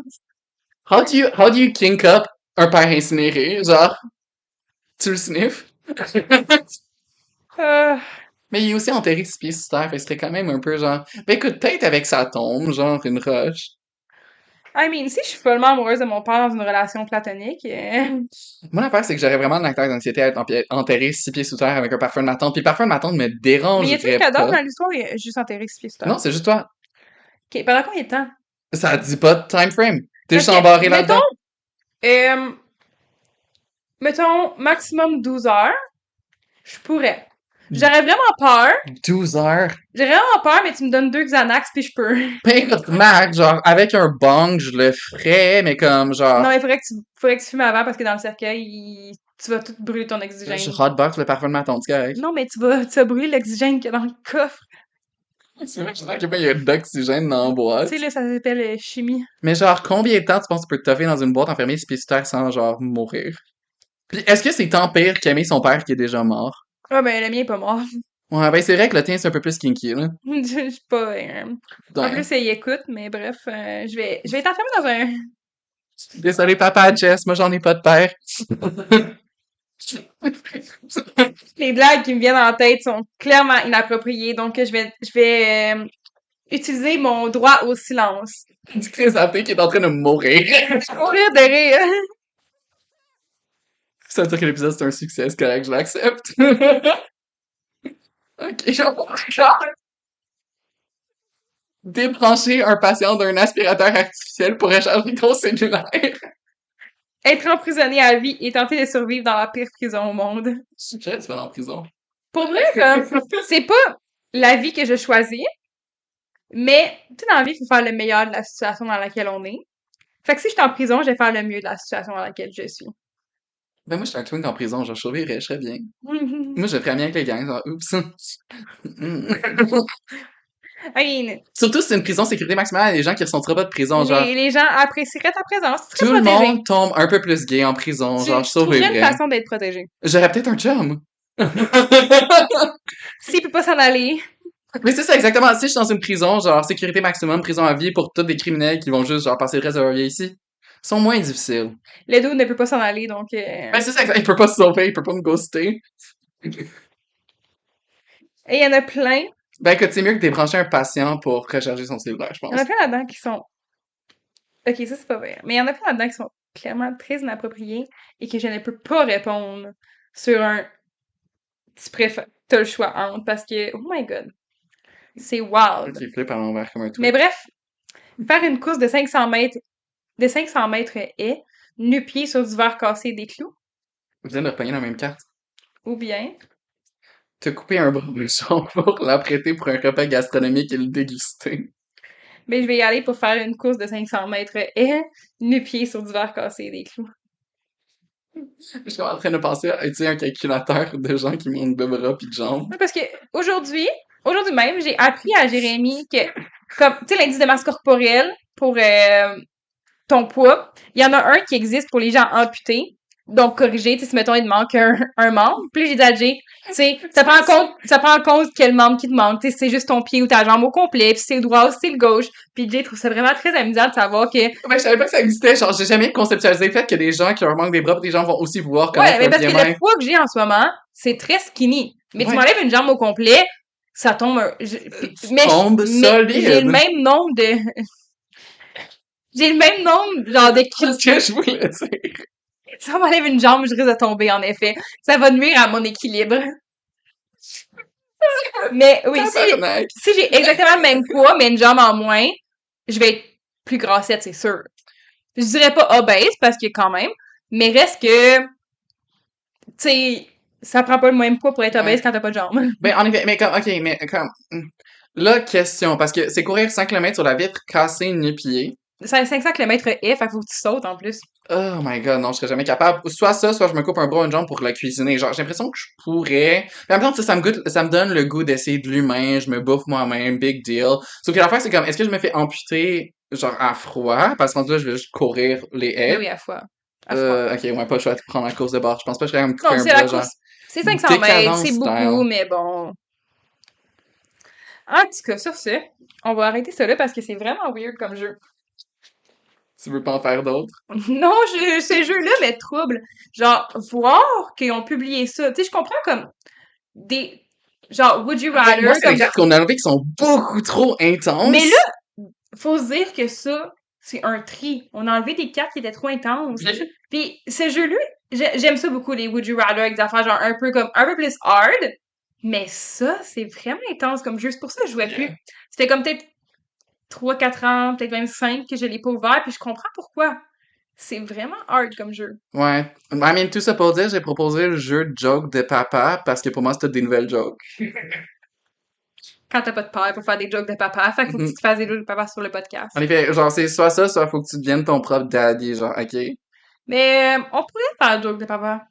How do you kink up un père incinéré? Genre, tu le sniffes? Mais il est aussi enterré 6 pieds sous terre, fait que c'était quand même un peu genre. Ben écoute, peut-être avec sa tombe, genre une roche. I mean, si je suis follement amoureuse de mon père dans une relation platonique, Moi, l'affaire, c'est que j'aurais vraiment de l'acteur d'anxiété à être enterré 6 pieds sous terre avec un parfum de ma tante. Puis le parfum de ma tante me mais y a-tu dérangerait quelqu'un d'autre pas. dans l'histoire ou il est juste enterré 6 pieds sous terre? Non, c'est juste toi. Ok, pendant combien de temps? Ça dit pas de time frame. T'es Parce juste que, embarré là-dedans. mettons, maximum 12 heures, je pourrais. J'aurais vraiment peur. 12 heures. J'ai vraiment peur, mais tu me donnes 2 Xanax puis je peux. Ben écoute, Mac, genre, avec un bong, je le ferais, mais comme, genre, Non, il faudrait que tu fumes avant parce que dans le cercueil, tu vas tout brûler ton je oxygène. hotbox le parfum de ma tante, c'est correct. Non, mais tu vas brûler l'oxygène qu'il y a dans le coffre. C'est vrai, je sais qu'il y a d'oxygène dans la Tu boîte. sais, là, ça s'appelle chimie. Mais genre, combien de temps tu penses que tu peux te toffer dans une boîte enfermée 6 pieds sous terre sans, genre, mourir? Puis est-ce que c'est tant pire qu'aimer son père qui est déjà mort? Ah, ben, le mien est pas mort. Ouais, ben c'est vrai que le tien, c'est un peu plus kinky, là. Je suis pas. En Ouais. plus, il écoute, mais bref, je vais t'enfermer dans un. Désolé, papa, Jess, moi j'en ai pas de père. Les blagues qui me viennent en tête sont clairement inappropriées, donc je vais utiliser mon droit au silence. Du chrysanthé qui est en train de mourir. Mourir de rire. Ça veut dire que l'épisode c'est un succès, c'est correct, je l'accepte. Ok, débrancher un patient d'un aspirateur artificiel pour recharger ton cellulaire. Être emprisonné à vie et tenter de survivre dans la pire prison au monde. Je dirais que tu vas en prison. Pour vrai, comme, c'est pas la vie que je choisis, mais, tu sais, dans la vie, il faut faire le meilleur de la situation dans laquelle on est. Fait que si je suis en prison, je vais faire le mieux de la situation dans laquelle je suis. Ben moi, je suis un twink en prison, je survivrais, je serais bien. Moi, je ferais bien avec les gangs, genre, oups. I mean, Surtout si c'est une prison sécurité maximale, les gens qui ressortiraient pas de prison, genre, les gens apprécieraient ta présence. Tu tout serais le protégé. monde tombe un peu plus gay en prison, genre, je Tu trouverais une survivrais. façon d'être protégé. J'aurais peut-être un chum. S'il peut pas s'en aller. Mais c'est ça, exactement. Si je suis dans une prison, genre, sécurité maximum, prison à vie pour tous des criminels qui vont juste, genre, passer le reste de leur vie ici, sont moins difficiles. Le dos ne peut pas s'en aller, donc... Ben, c'est ça, il peut pas se sauver, il peut pas me ghoster. Et il y en a plein. Ben, écoute, c'est mieux que débrancher un patient pour recharger son cellulaire, je Il y en a pense. plein là-dedans qui sont... Ok, ça c'est pas vrai. Mais il y en a plein là-dedans qui sont clairement très inappropriés et que je ne peux pas répondre sur un... Tu préfères... T'as le choix entre, parce que... Oh my god. C'est wild. Ok, flip à l'envers comme un Mais truc. bref, faire une course de 500 mètres, est, nu-pied sur du verre cassé et des clous, Vous venez de repogner la même carte. ou bien... Te couper un bras pour l'apprêter pour un repas gastronomique et le déguster. Mais je vais y aller pour faire une course de 500 mètres et nu-pied sur du verre cassé et des clous. Je suis en train de penser à utiliser un calculateur de gens qui manquent de bras pis de jambes. Parce que aujourd'hui même, j'ai appris à Jérémy que, comme, tu sais, l'indice de masse corporelle pour ton poids, il y en a un qui existe pour les gens amputés. Donc, corrigé, tu sais, si mettons, il te manque un membre. Puis j'ai dit à Jay, tu sais, ça prend en compte quel membre qui te manque. Tu sais, si c'est juste ton pied ou ta jambe au complet, puis si c'est le droit ou si c'est le gauche. Puis Jay trouve ça vraiment très amusant de savoir que... Ben, je savais pas que ça existait. Genre, j'ai jamais conceptualisé le fait que des gens qui leur manquent des bras pis des jambes vont aussi vouloir Ouais, connaître mais leur parce que bien-être. le poids que j'ai en ce moment, c'est très skinny. Mais tu Ouais. m'enlèves une jambe au complet, ça tombe Tombe solide. j'ai le même nombre de... J'ai le même nombre, genre, de kilos. C'est ce que je voulais dire. Si on m'enlève une jambe, je risque de tomber, en effet. Ça va nuire à mon équilibre. Mais oui, Tabarnak. si j'ai exactement le même poids, mais une jambe en moins, je vais être plus grassette, c'est sûr. Je dirais pas obèse, parce que quand même, mais reste que, tu sais, ça prend pas le même poids pour être obèse Ouais. quand t'as pas de jambes. Ben, en effet, mais comme, ok, mais comme, là, question, parce que c'est courir 5 km sur la vitre cassée nu-pied. C'est 500 km est, fait que faut que tu sautes en plus. Oh my god, non, je serais jamais capable. Soit ça, soit je me coupe un bras ou une jambe pour la cuisiner. Genre, j'ai l'impression que je pourrais. Mais en même temps, tu sais, ça me donne le goût d'essayer de l'humain, je me bouffe moi-même, big deal. Sauf que l'affaire, c'est comme, est-ce que je me fais amputer, genre, à froid? Parce qu'en tout cas, je vais juste courir les Mais haies. oui, à fois. À froid. Ok, ouais, pas le choix de prendre la course de bord. Je pense pas que je serais me couper Non, un c'est la bras, genre, course. C'est 500 mètres, décadence c'est style. beaucoup, mais bon. En tout cas, sur ce, on va arrêter ça là parce que c'est vraiment weird comme jeu. Tu veux pas en faire d'autres? Non, ces jeux-là me troublent. Genre, voir qu'ils ont publié ça. Tu sais, je comprends comme des. Genre, Would You Ben, moi, Rather, c'est les comme. cartes qu'on a enlevées qui sont beaucoup trop Mais intenses. là, faut se dire que ça, c'est un tri. On a enlevé des cartes qui étaient trop intenses. Puis, ce jeu-là, j'aime ça beaucoup, les Would You Rather, avec des affaires genre un peu comme, un peu plus hard. Mais ça, c'est vraiment intense comme jeu. C'est pour ça que je jouais plus. C'était comme peut-être 3-4 ans, peut-être même 5 que je l'ai pas ouvert, puis je comprends pourquoi. C'est vraiment hard comme jeu. Ouais. I mean, tout ça pour dire, j'ai proposé le jeu de joke de papa parce que pour moi, c'était des nouvelles jokes. Quand t'as pas de père pour faire des jokes de papa, fait qu'il faut que tu te fasses des jokes de papa sur le podcast. En effet, genre, c'est soit ça, soit faut que tu deviennes ton propre daddy, genre, ok. Mais on pourrait faire des jokes de papa.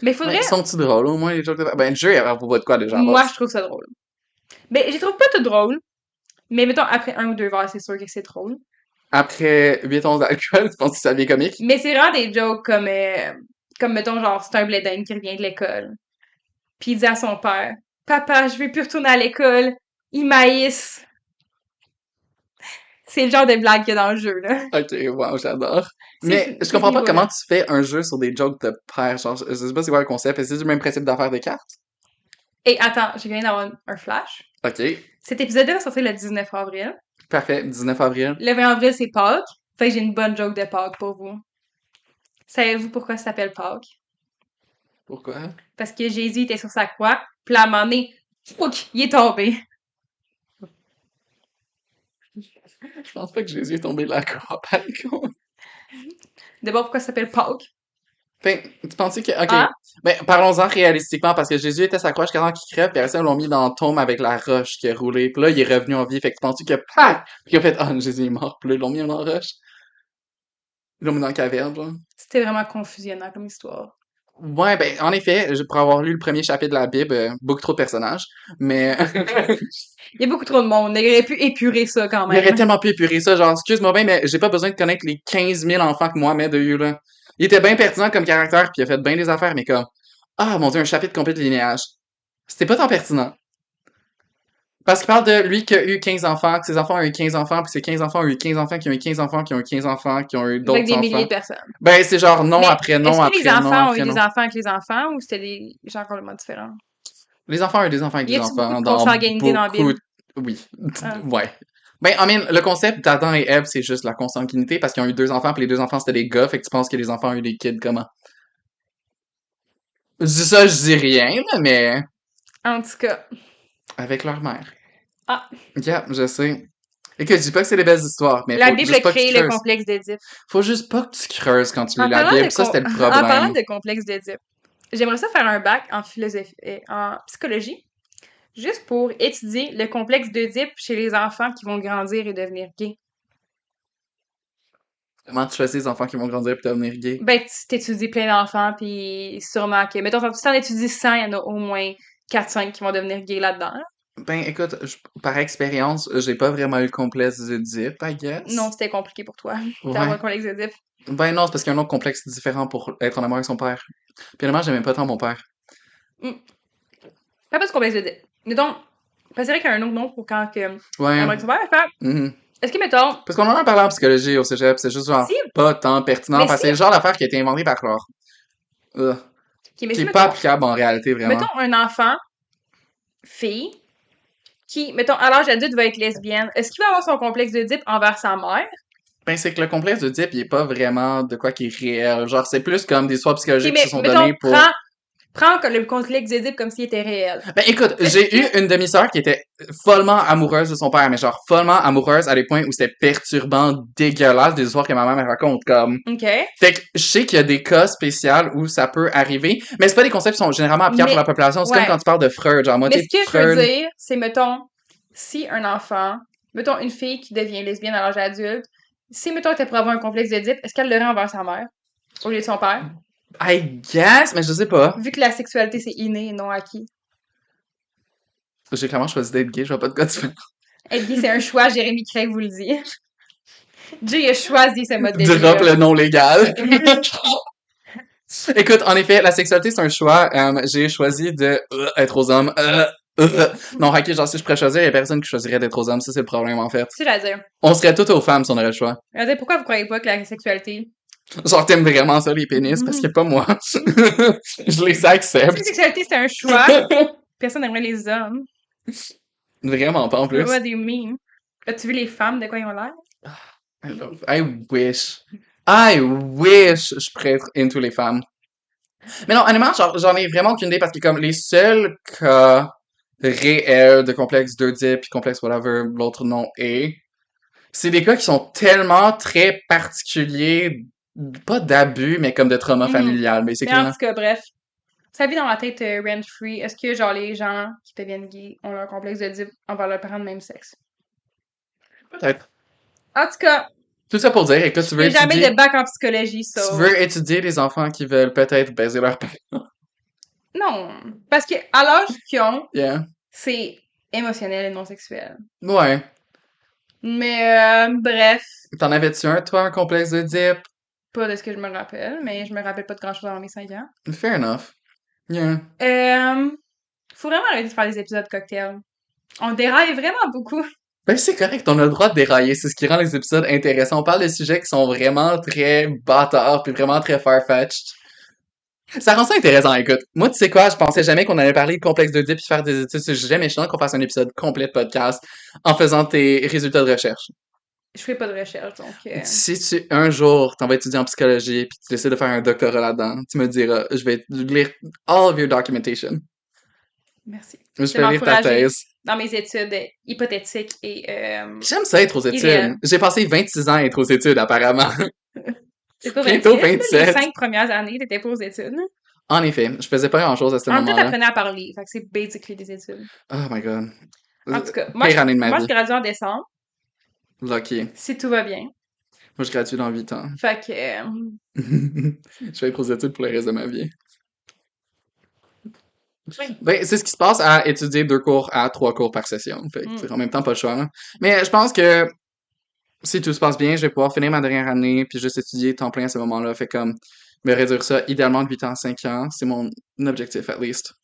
Mais Mais faudrait... sont-ils drôles, au moins, les jokes de papa? Ben, le jeu, il y a propos de quoi, déjà, à Moi, base? je trouve ça drôle. Mais je les trouve pas tout drôles. Mais mettons, après 1 ou 2 verres, c'est sûr que c'est drôle. Après 8 onces d'alcool, tu penses que ça devient comique? Mais c'est vraiment des jokes comme mettons, genre, c'est un blédin qui revient de l'école. Puis il dit à son père, Papa, je veux plus retourner à l'école. Il maïs. C'est le genre de blague qu'il y a dans le jeu, là. Ok, wow, j'adore. Mais je C'est comprends ce pas comment niveau-là. tu fais un jeu sur des jokes de père, genre, je sais pas c'est quoi le concept, est-ce que c'est du même principe d'affaires de cartes? Et attends, je viens d'avoir un flash. Ok, Cet épisode-là va sortir le 19 avril. parfait, 19 avril. Le 20 avril, c'est Pâques. Fait que j'ai une bonne joke de Pâques pour vous. Savez-vous pourquoi ça s'appelle Pâques? Pourquoi? Parce que Jésus était sur sa croix, puis là, à un moment donné, fouc, il est tombé. Je pense pas que Jésus est tombé de la croix, par contre. D'abord, pourquoi ça s'appelle Pâques? Ben, tu pensais que... Ok. Hein? Ben, parlons-en réalistiquement, parce que Jésus était sa croix jusqu'à temps qu'il crève, puis après ça, ils l'ont mis dans le tombe avec la roche qui a roulé, puis là, il est revenu en vie, fait que tu penses que... PAC! Puis il a fait, ah, Jésus est mort, puis là, ils l'ont mis dans la roche. Ils l'ont mis dans la caverne, genre. C'était vraiment confusionnant comme histoire. Ouais, ben, en effet, pour avoir lu le premier chapitre de la Bible, beaucoup trop de personnages, mais... Il y a beaucoup trop de monde. Il aurait pu épurer ça quand Il aurait même. tellement pu épurer ça, genre, excuse-moi bien, mais j'ai pas besoin de connaître les 15 000 enfants que Mohamed a eu, là. Il était bien pertinent comme caractère, puis il a fait bien des affaires, mais comme... Ah, mon Dieu, un chapitre complet de linéage. C'était pas tant pertinent. Parce qu'il parle de lui qui a eu 15 enfants, que ses enfants ont eu 15 enfants, puis ses 15 enfants ont eu 15 enfants, qui ont eu 15 enfants, qui ont eu 15 enfants, qui ont eu Avec d'autres des milliers enfants. de personnes. Ben, c'est genre non Mais après non est-ce que les après non enfants ont eu après non. des enfants avec les enfants ou c'était des gens complètement différents? Les enfants ont eu des enfants avec Y des a-tu beaucoup enfants de dans consanguinité dans la beaucoup... Bible? Oui. Ah. Ouais. Ben, I mean, le concept d'Adam et Ève, c'est juste la consanguinité parce qu'ils ont eu 2 enfants, puis les 2 enfants, c'était des gars, fait que tu penses que les enfants ont eu des kids comment? Je dis ça, je dis rien, là, mais En tout cas. avec leur mère. Ah. Yeah, je sais. Écoute, je dis pas que c'est des belles histoires, mais La faut Bible a juste pas que créé tu le creuses. complexe d'Édipe. Faut juste pas que tu creuses quand tu lis En la parlant Bible, de, ça c'était le en parlant problème. de complexe d'Édipe, j'aimerais ça faire un bac en philosophie, en psychologie, juste pour étudier le complexe d'Édipe chez les enfants qui vont grandir et devenir gays. Comment tu choisis les enfants qui vont grandir et devenir gays? Ben, tu t'étudies plein d'enfants, puis sûrement que, mettons, si t'en étudies 100, il y en a au moins 4-5 qui vont devenir gays là-dedans. Hein? Ben, écoute, par expérience, j'ai pas vraiment eu le complexe d'Oedipe, I Non, guess. c'était compliqué pour toi d'avoir Ouais. un complexe d'Édipe. Ben non, c'est parce qu'il y a un autre complexe différent pour être en amour avec son père. Puis honnêtement, j'aimais pas tant mon père. Pas de complexe d'Édipe. Mettons, parce que c'est vrai qu'il y a un autre nom pour quand que Ouais. Amérique son père, fait, Mhm. est-ce que, mettons, Parce qu'on en a parlé en psychologie au cégep, c'est juste genre si, pas tant pertinent, mais parce que si, c'est le genre d'affaire qui a été inventé par Laure. mais Qui si, est pas mettons, applicable en réalité, vraiment. un enfant, fille, qui, mettons, à l'âge adulte, va être lesbienne, est-ce qu'il va avoir son complexe d'Oedipe envers sa mère? Ben, c'est que le complexe d'Oedipe, il est pas vraiment de quoi qui est réel. Genre, c'est plus comme des histoires Ok, psychologiques qui se mais, sont mettons, données pour... prends le complexe d'Oedipe comme s'il était réel. Ben, écoute, Est-ce j'ai eu que, une demi-sœur qui était follement amoureuse de son père, mais genre follement amoureuse à des points où c'était perturbant, dégueulasse, des histoires que ma mère me raconte, comme... ok, Fait que je sais qu'il y a des cas spéciaux où ça peut arriver, mais c'est pas des concepts qui sont généralement applicables pour mais, la population. C'est comme quand ouais, tu parles de Freud, genre, moi, mais t'es ce que je veux Freud... dire, c'est, mettons, si un enfant, mettons, une fille qui devient lesbienne à l'âge adulte, si, mettons, elle était pour avoir un complexe d'Oedipe, est-ce qu'elle l'aurait envers sa mère? Au lieu de son père. I guess, mais je sais pas. Vu que la sexualité, c'est inné et non acquis. J'ai clairement choisi d'être gay, je vois pas de quoi tu fais. Être gay, c'est un choix, Jérémy Craig vous le dit. Jay a choisi ce mode de vie. Drop le nom légal. Écoute, en effet, la sexualité, c'est un choix. J'ai choisi de être aux hommes. Non, ok, genre, si je pourrais choisir, il y a personne qui choisirait d'être aux hommes. Ça, c'est le problème, en fait. C'est à dire. On serait toutes aux femmes si on aurait le choix. Pourquoi vous croyez pas que la sexualité... Genre, t'aimes vraiment ça, les pénis, parce que pas moi. Je les Si accepte. la sexualité, c'est un choix, personne n'aimerait les hommes. Vraiment pas, en plus. What do you mean? As-tu vu les femmes, de quoi ils ont l'air? I wish. I wish je pourrais être into les femmes. Mais non, honnêtement, j'en ai vraiment aucune idée parce que comme les seuls cas réels de complexe d'Oedipe puis complexe whatever l'autre nom est, c'est des cas qui sont tellement très particuliers, pas d'abus, mais comme de trauma familial, Mais basically. en tout cas, bref. Ça vit dans ma tête rent-free. Est-ce que, genre, les gens qui deviennent gays ont leur complexe d'Oedipe envers leurs parents de même sexe? Peut-être. En tout cas, Tout ça pour dire, écoute, tu veux j'ai jamais étudier, de bac en psychologie, tu so... veux étudier les enfants qui veulent peut-être baiser leur parents. Non. Parce que, à l'âge qu'ils ont, Yeah. c'est émotionnel et non sexuel. Ouais. Mais, bref. T'en avais-tu un, toi, un complexe d'Oedipe? Pas de ce que je me rappelle, mais je me rappelle pas de grand-chose avant mes 5 ans. Fair enough. Yeah. Faut vraiment arrêter de faire des épisodes cocktails. On déraille vraiment beaucoup. Ben, c'est correct, on a le droit de dérailler. C'est ce qui rend les épisodes intéressants. On parle de sujets qui sont vraiment très bâtards puis vraiment très far-fetched. Ça rend ça intéressant, écoute. Moi, tu sais quoi, je pensais jamais qu'on allait parler de complexe d'Oedipe puis faire des études sur le sujet, mais je suis content qu'on fasse un épisode complet de podcast en faisant tes résultats de recherche. Je fais pas de recherche, donc... Si tu, un jour, t'en vas étudier en psychologie puis tu décides de faire un doctorat là-dedans, tu me diras, je vais lire all of your documentation. Merci. Je vais lire ta m'encourager thèse. dans mes études hypothétiques et... J'aime ça être aux études. Irréel. J'ai passé 26 ans à être aux études, apparemment. C'est pas Bientôt 27, 27. Les 5 premières années, t'étais pas aux études. En effet, je faisais pas grand-chose à ce En même temps, moment-là. t'apprenais à parler. Fait que c'est basically des études. Oh my god. En tout cas, moi, Pire année de ma je vie. gradue en décembre, Lucky. si tout va bien. Moi, je gradue dans 8 ans. Fait que... Je vais être aux études pour le reste de ma vie. Oui. Ben, c'est ce qui se passe à étudier 2 cours à 3 cours par session. Fait que, en même temps, pas le choix, là. Mais je pense que si tout se passe bien, je vais pouvoir finir ma dernière année puis juste étudier temps plein à ce moment-là. Fait comme, me réduire ça idéalement de 8 ans à 5 ans. C'est mon objectif, at least.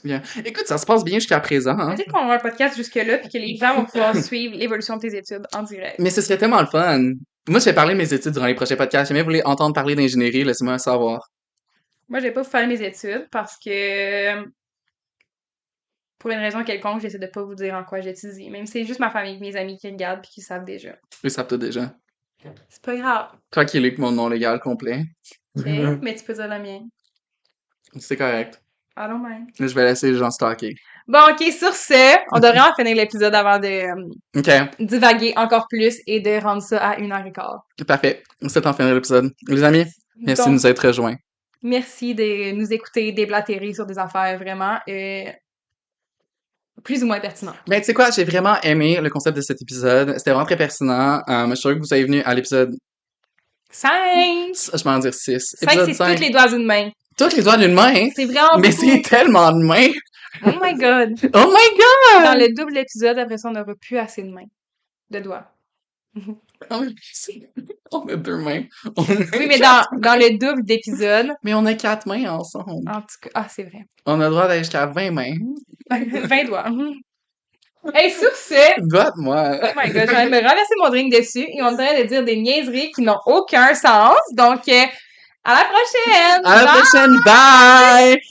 Bien. Écoute, ça se passe bien jusqu'à présent, hein. Peut-être qu'on va un podcast jusque-là puis que les gens vont pouvoir suivre l'évolution de tes études en direct. Mais ce serait tellement le fun. Moi, je vais parler de mes études durant les prochains podcasts. Si jamais vous voulez entendre parler d'ingénierie, laissez-moi savoir. Moi, je vais pas vous faire mes études parce que... Pour une raison quelconque, j'essaie de pas vous dire en quoi j'étudie. Même si c'est juste ma famille, mes amis qui regardent puis qui savent déjà. Ils savent tout déjà. C'est pas grave. Toi qui lis mon nom légal complet. Ok? Mais tu peux dire le mien. C'est correct. Allons même. Je vais laisser les gens stalker. Bon, ok, sur ce, on devrait en finir l'épisode avant de OK. divaguer encore plus et de rendre ça à 1h15. Parfait. C'est en finir l'épisode. Les amis, merci de nous être rejoints. Merci de nous écouter déblatérer sur des affaires vraiment plus ou moins pertinentes. Ben, tu sais quoi, j'ai vraiment aimé le concept de cet épisode. C'était vraiment très pertinent. Je suis sûr que vous avez venu à l'épisode 5! je m'en dire 6. 5, c'est tous les doigts d'une main. Tous les doigts d'une main, hein? C'est vraiment Mais beaucoup. c'est tellement de mains! Oh my god! Oh my god! Dans le double épisode, après ça, on n'aura plus assez de mains. De doigts. On a 2 mains. Oui, mais dans le double d'épisode... Mais on a 4 mains ensemble. En tout cas... Ah, c'est vrai. On a le droit d'aller jusqu'à 20 mains. 20 doigts. Hey, sur ce... Doigt-moi. Oh my god, je vais me renverser mon drink dessus et on est en train de dire des niaiseries qui n'ont aucun sens. Donc, à la prochaine! À la prochaine. Bye!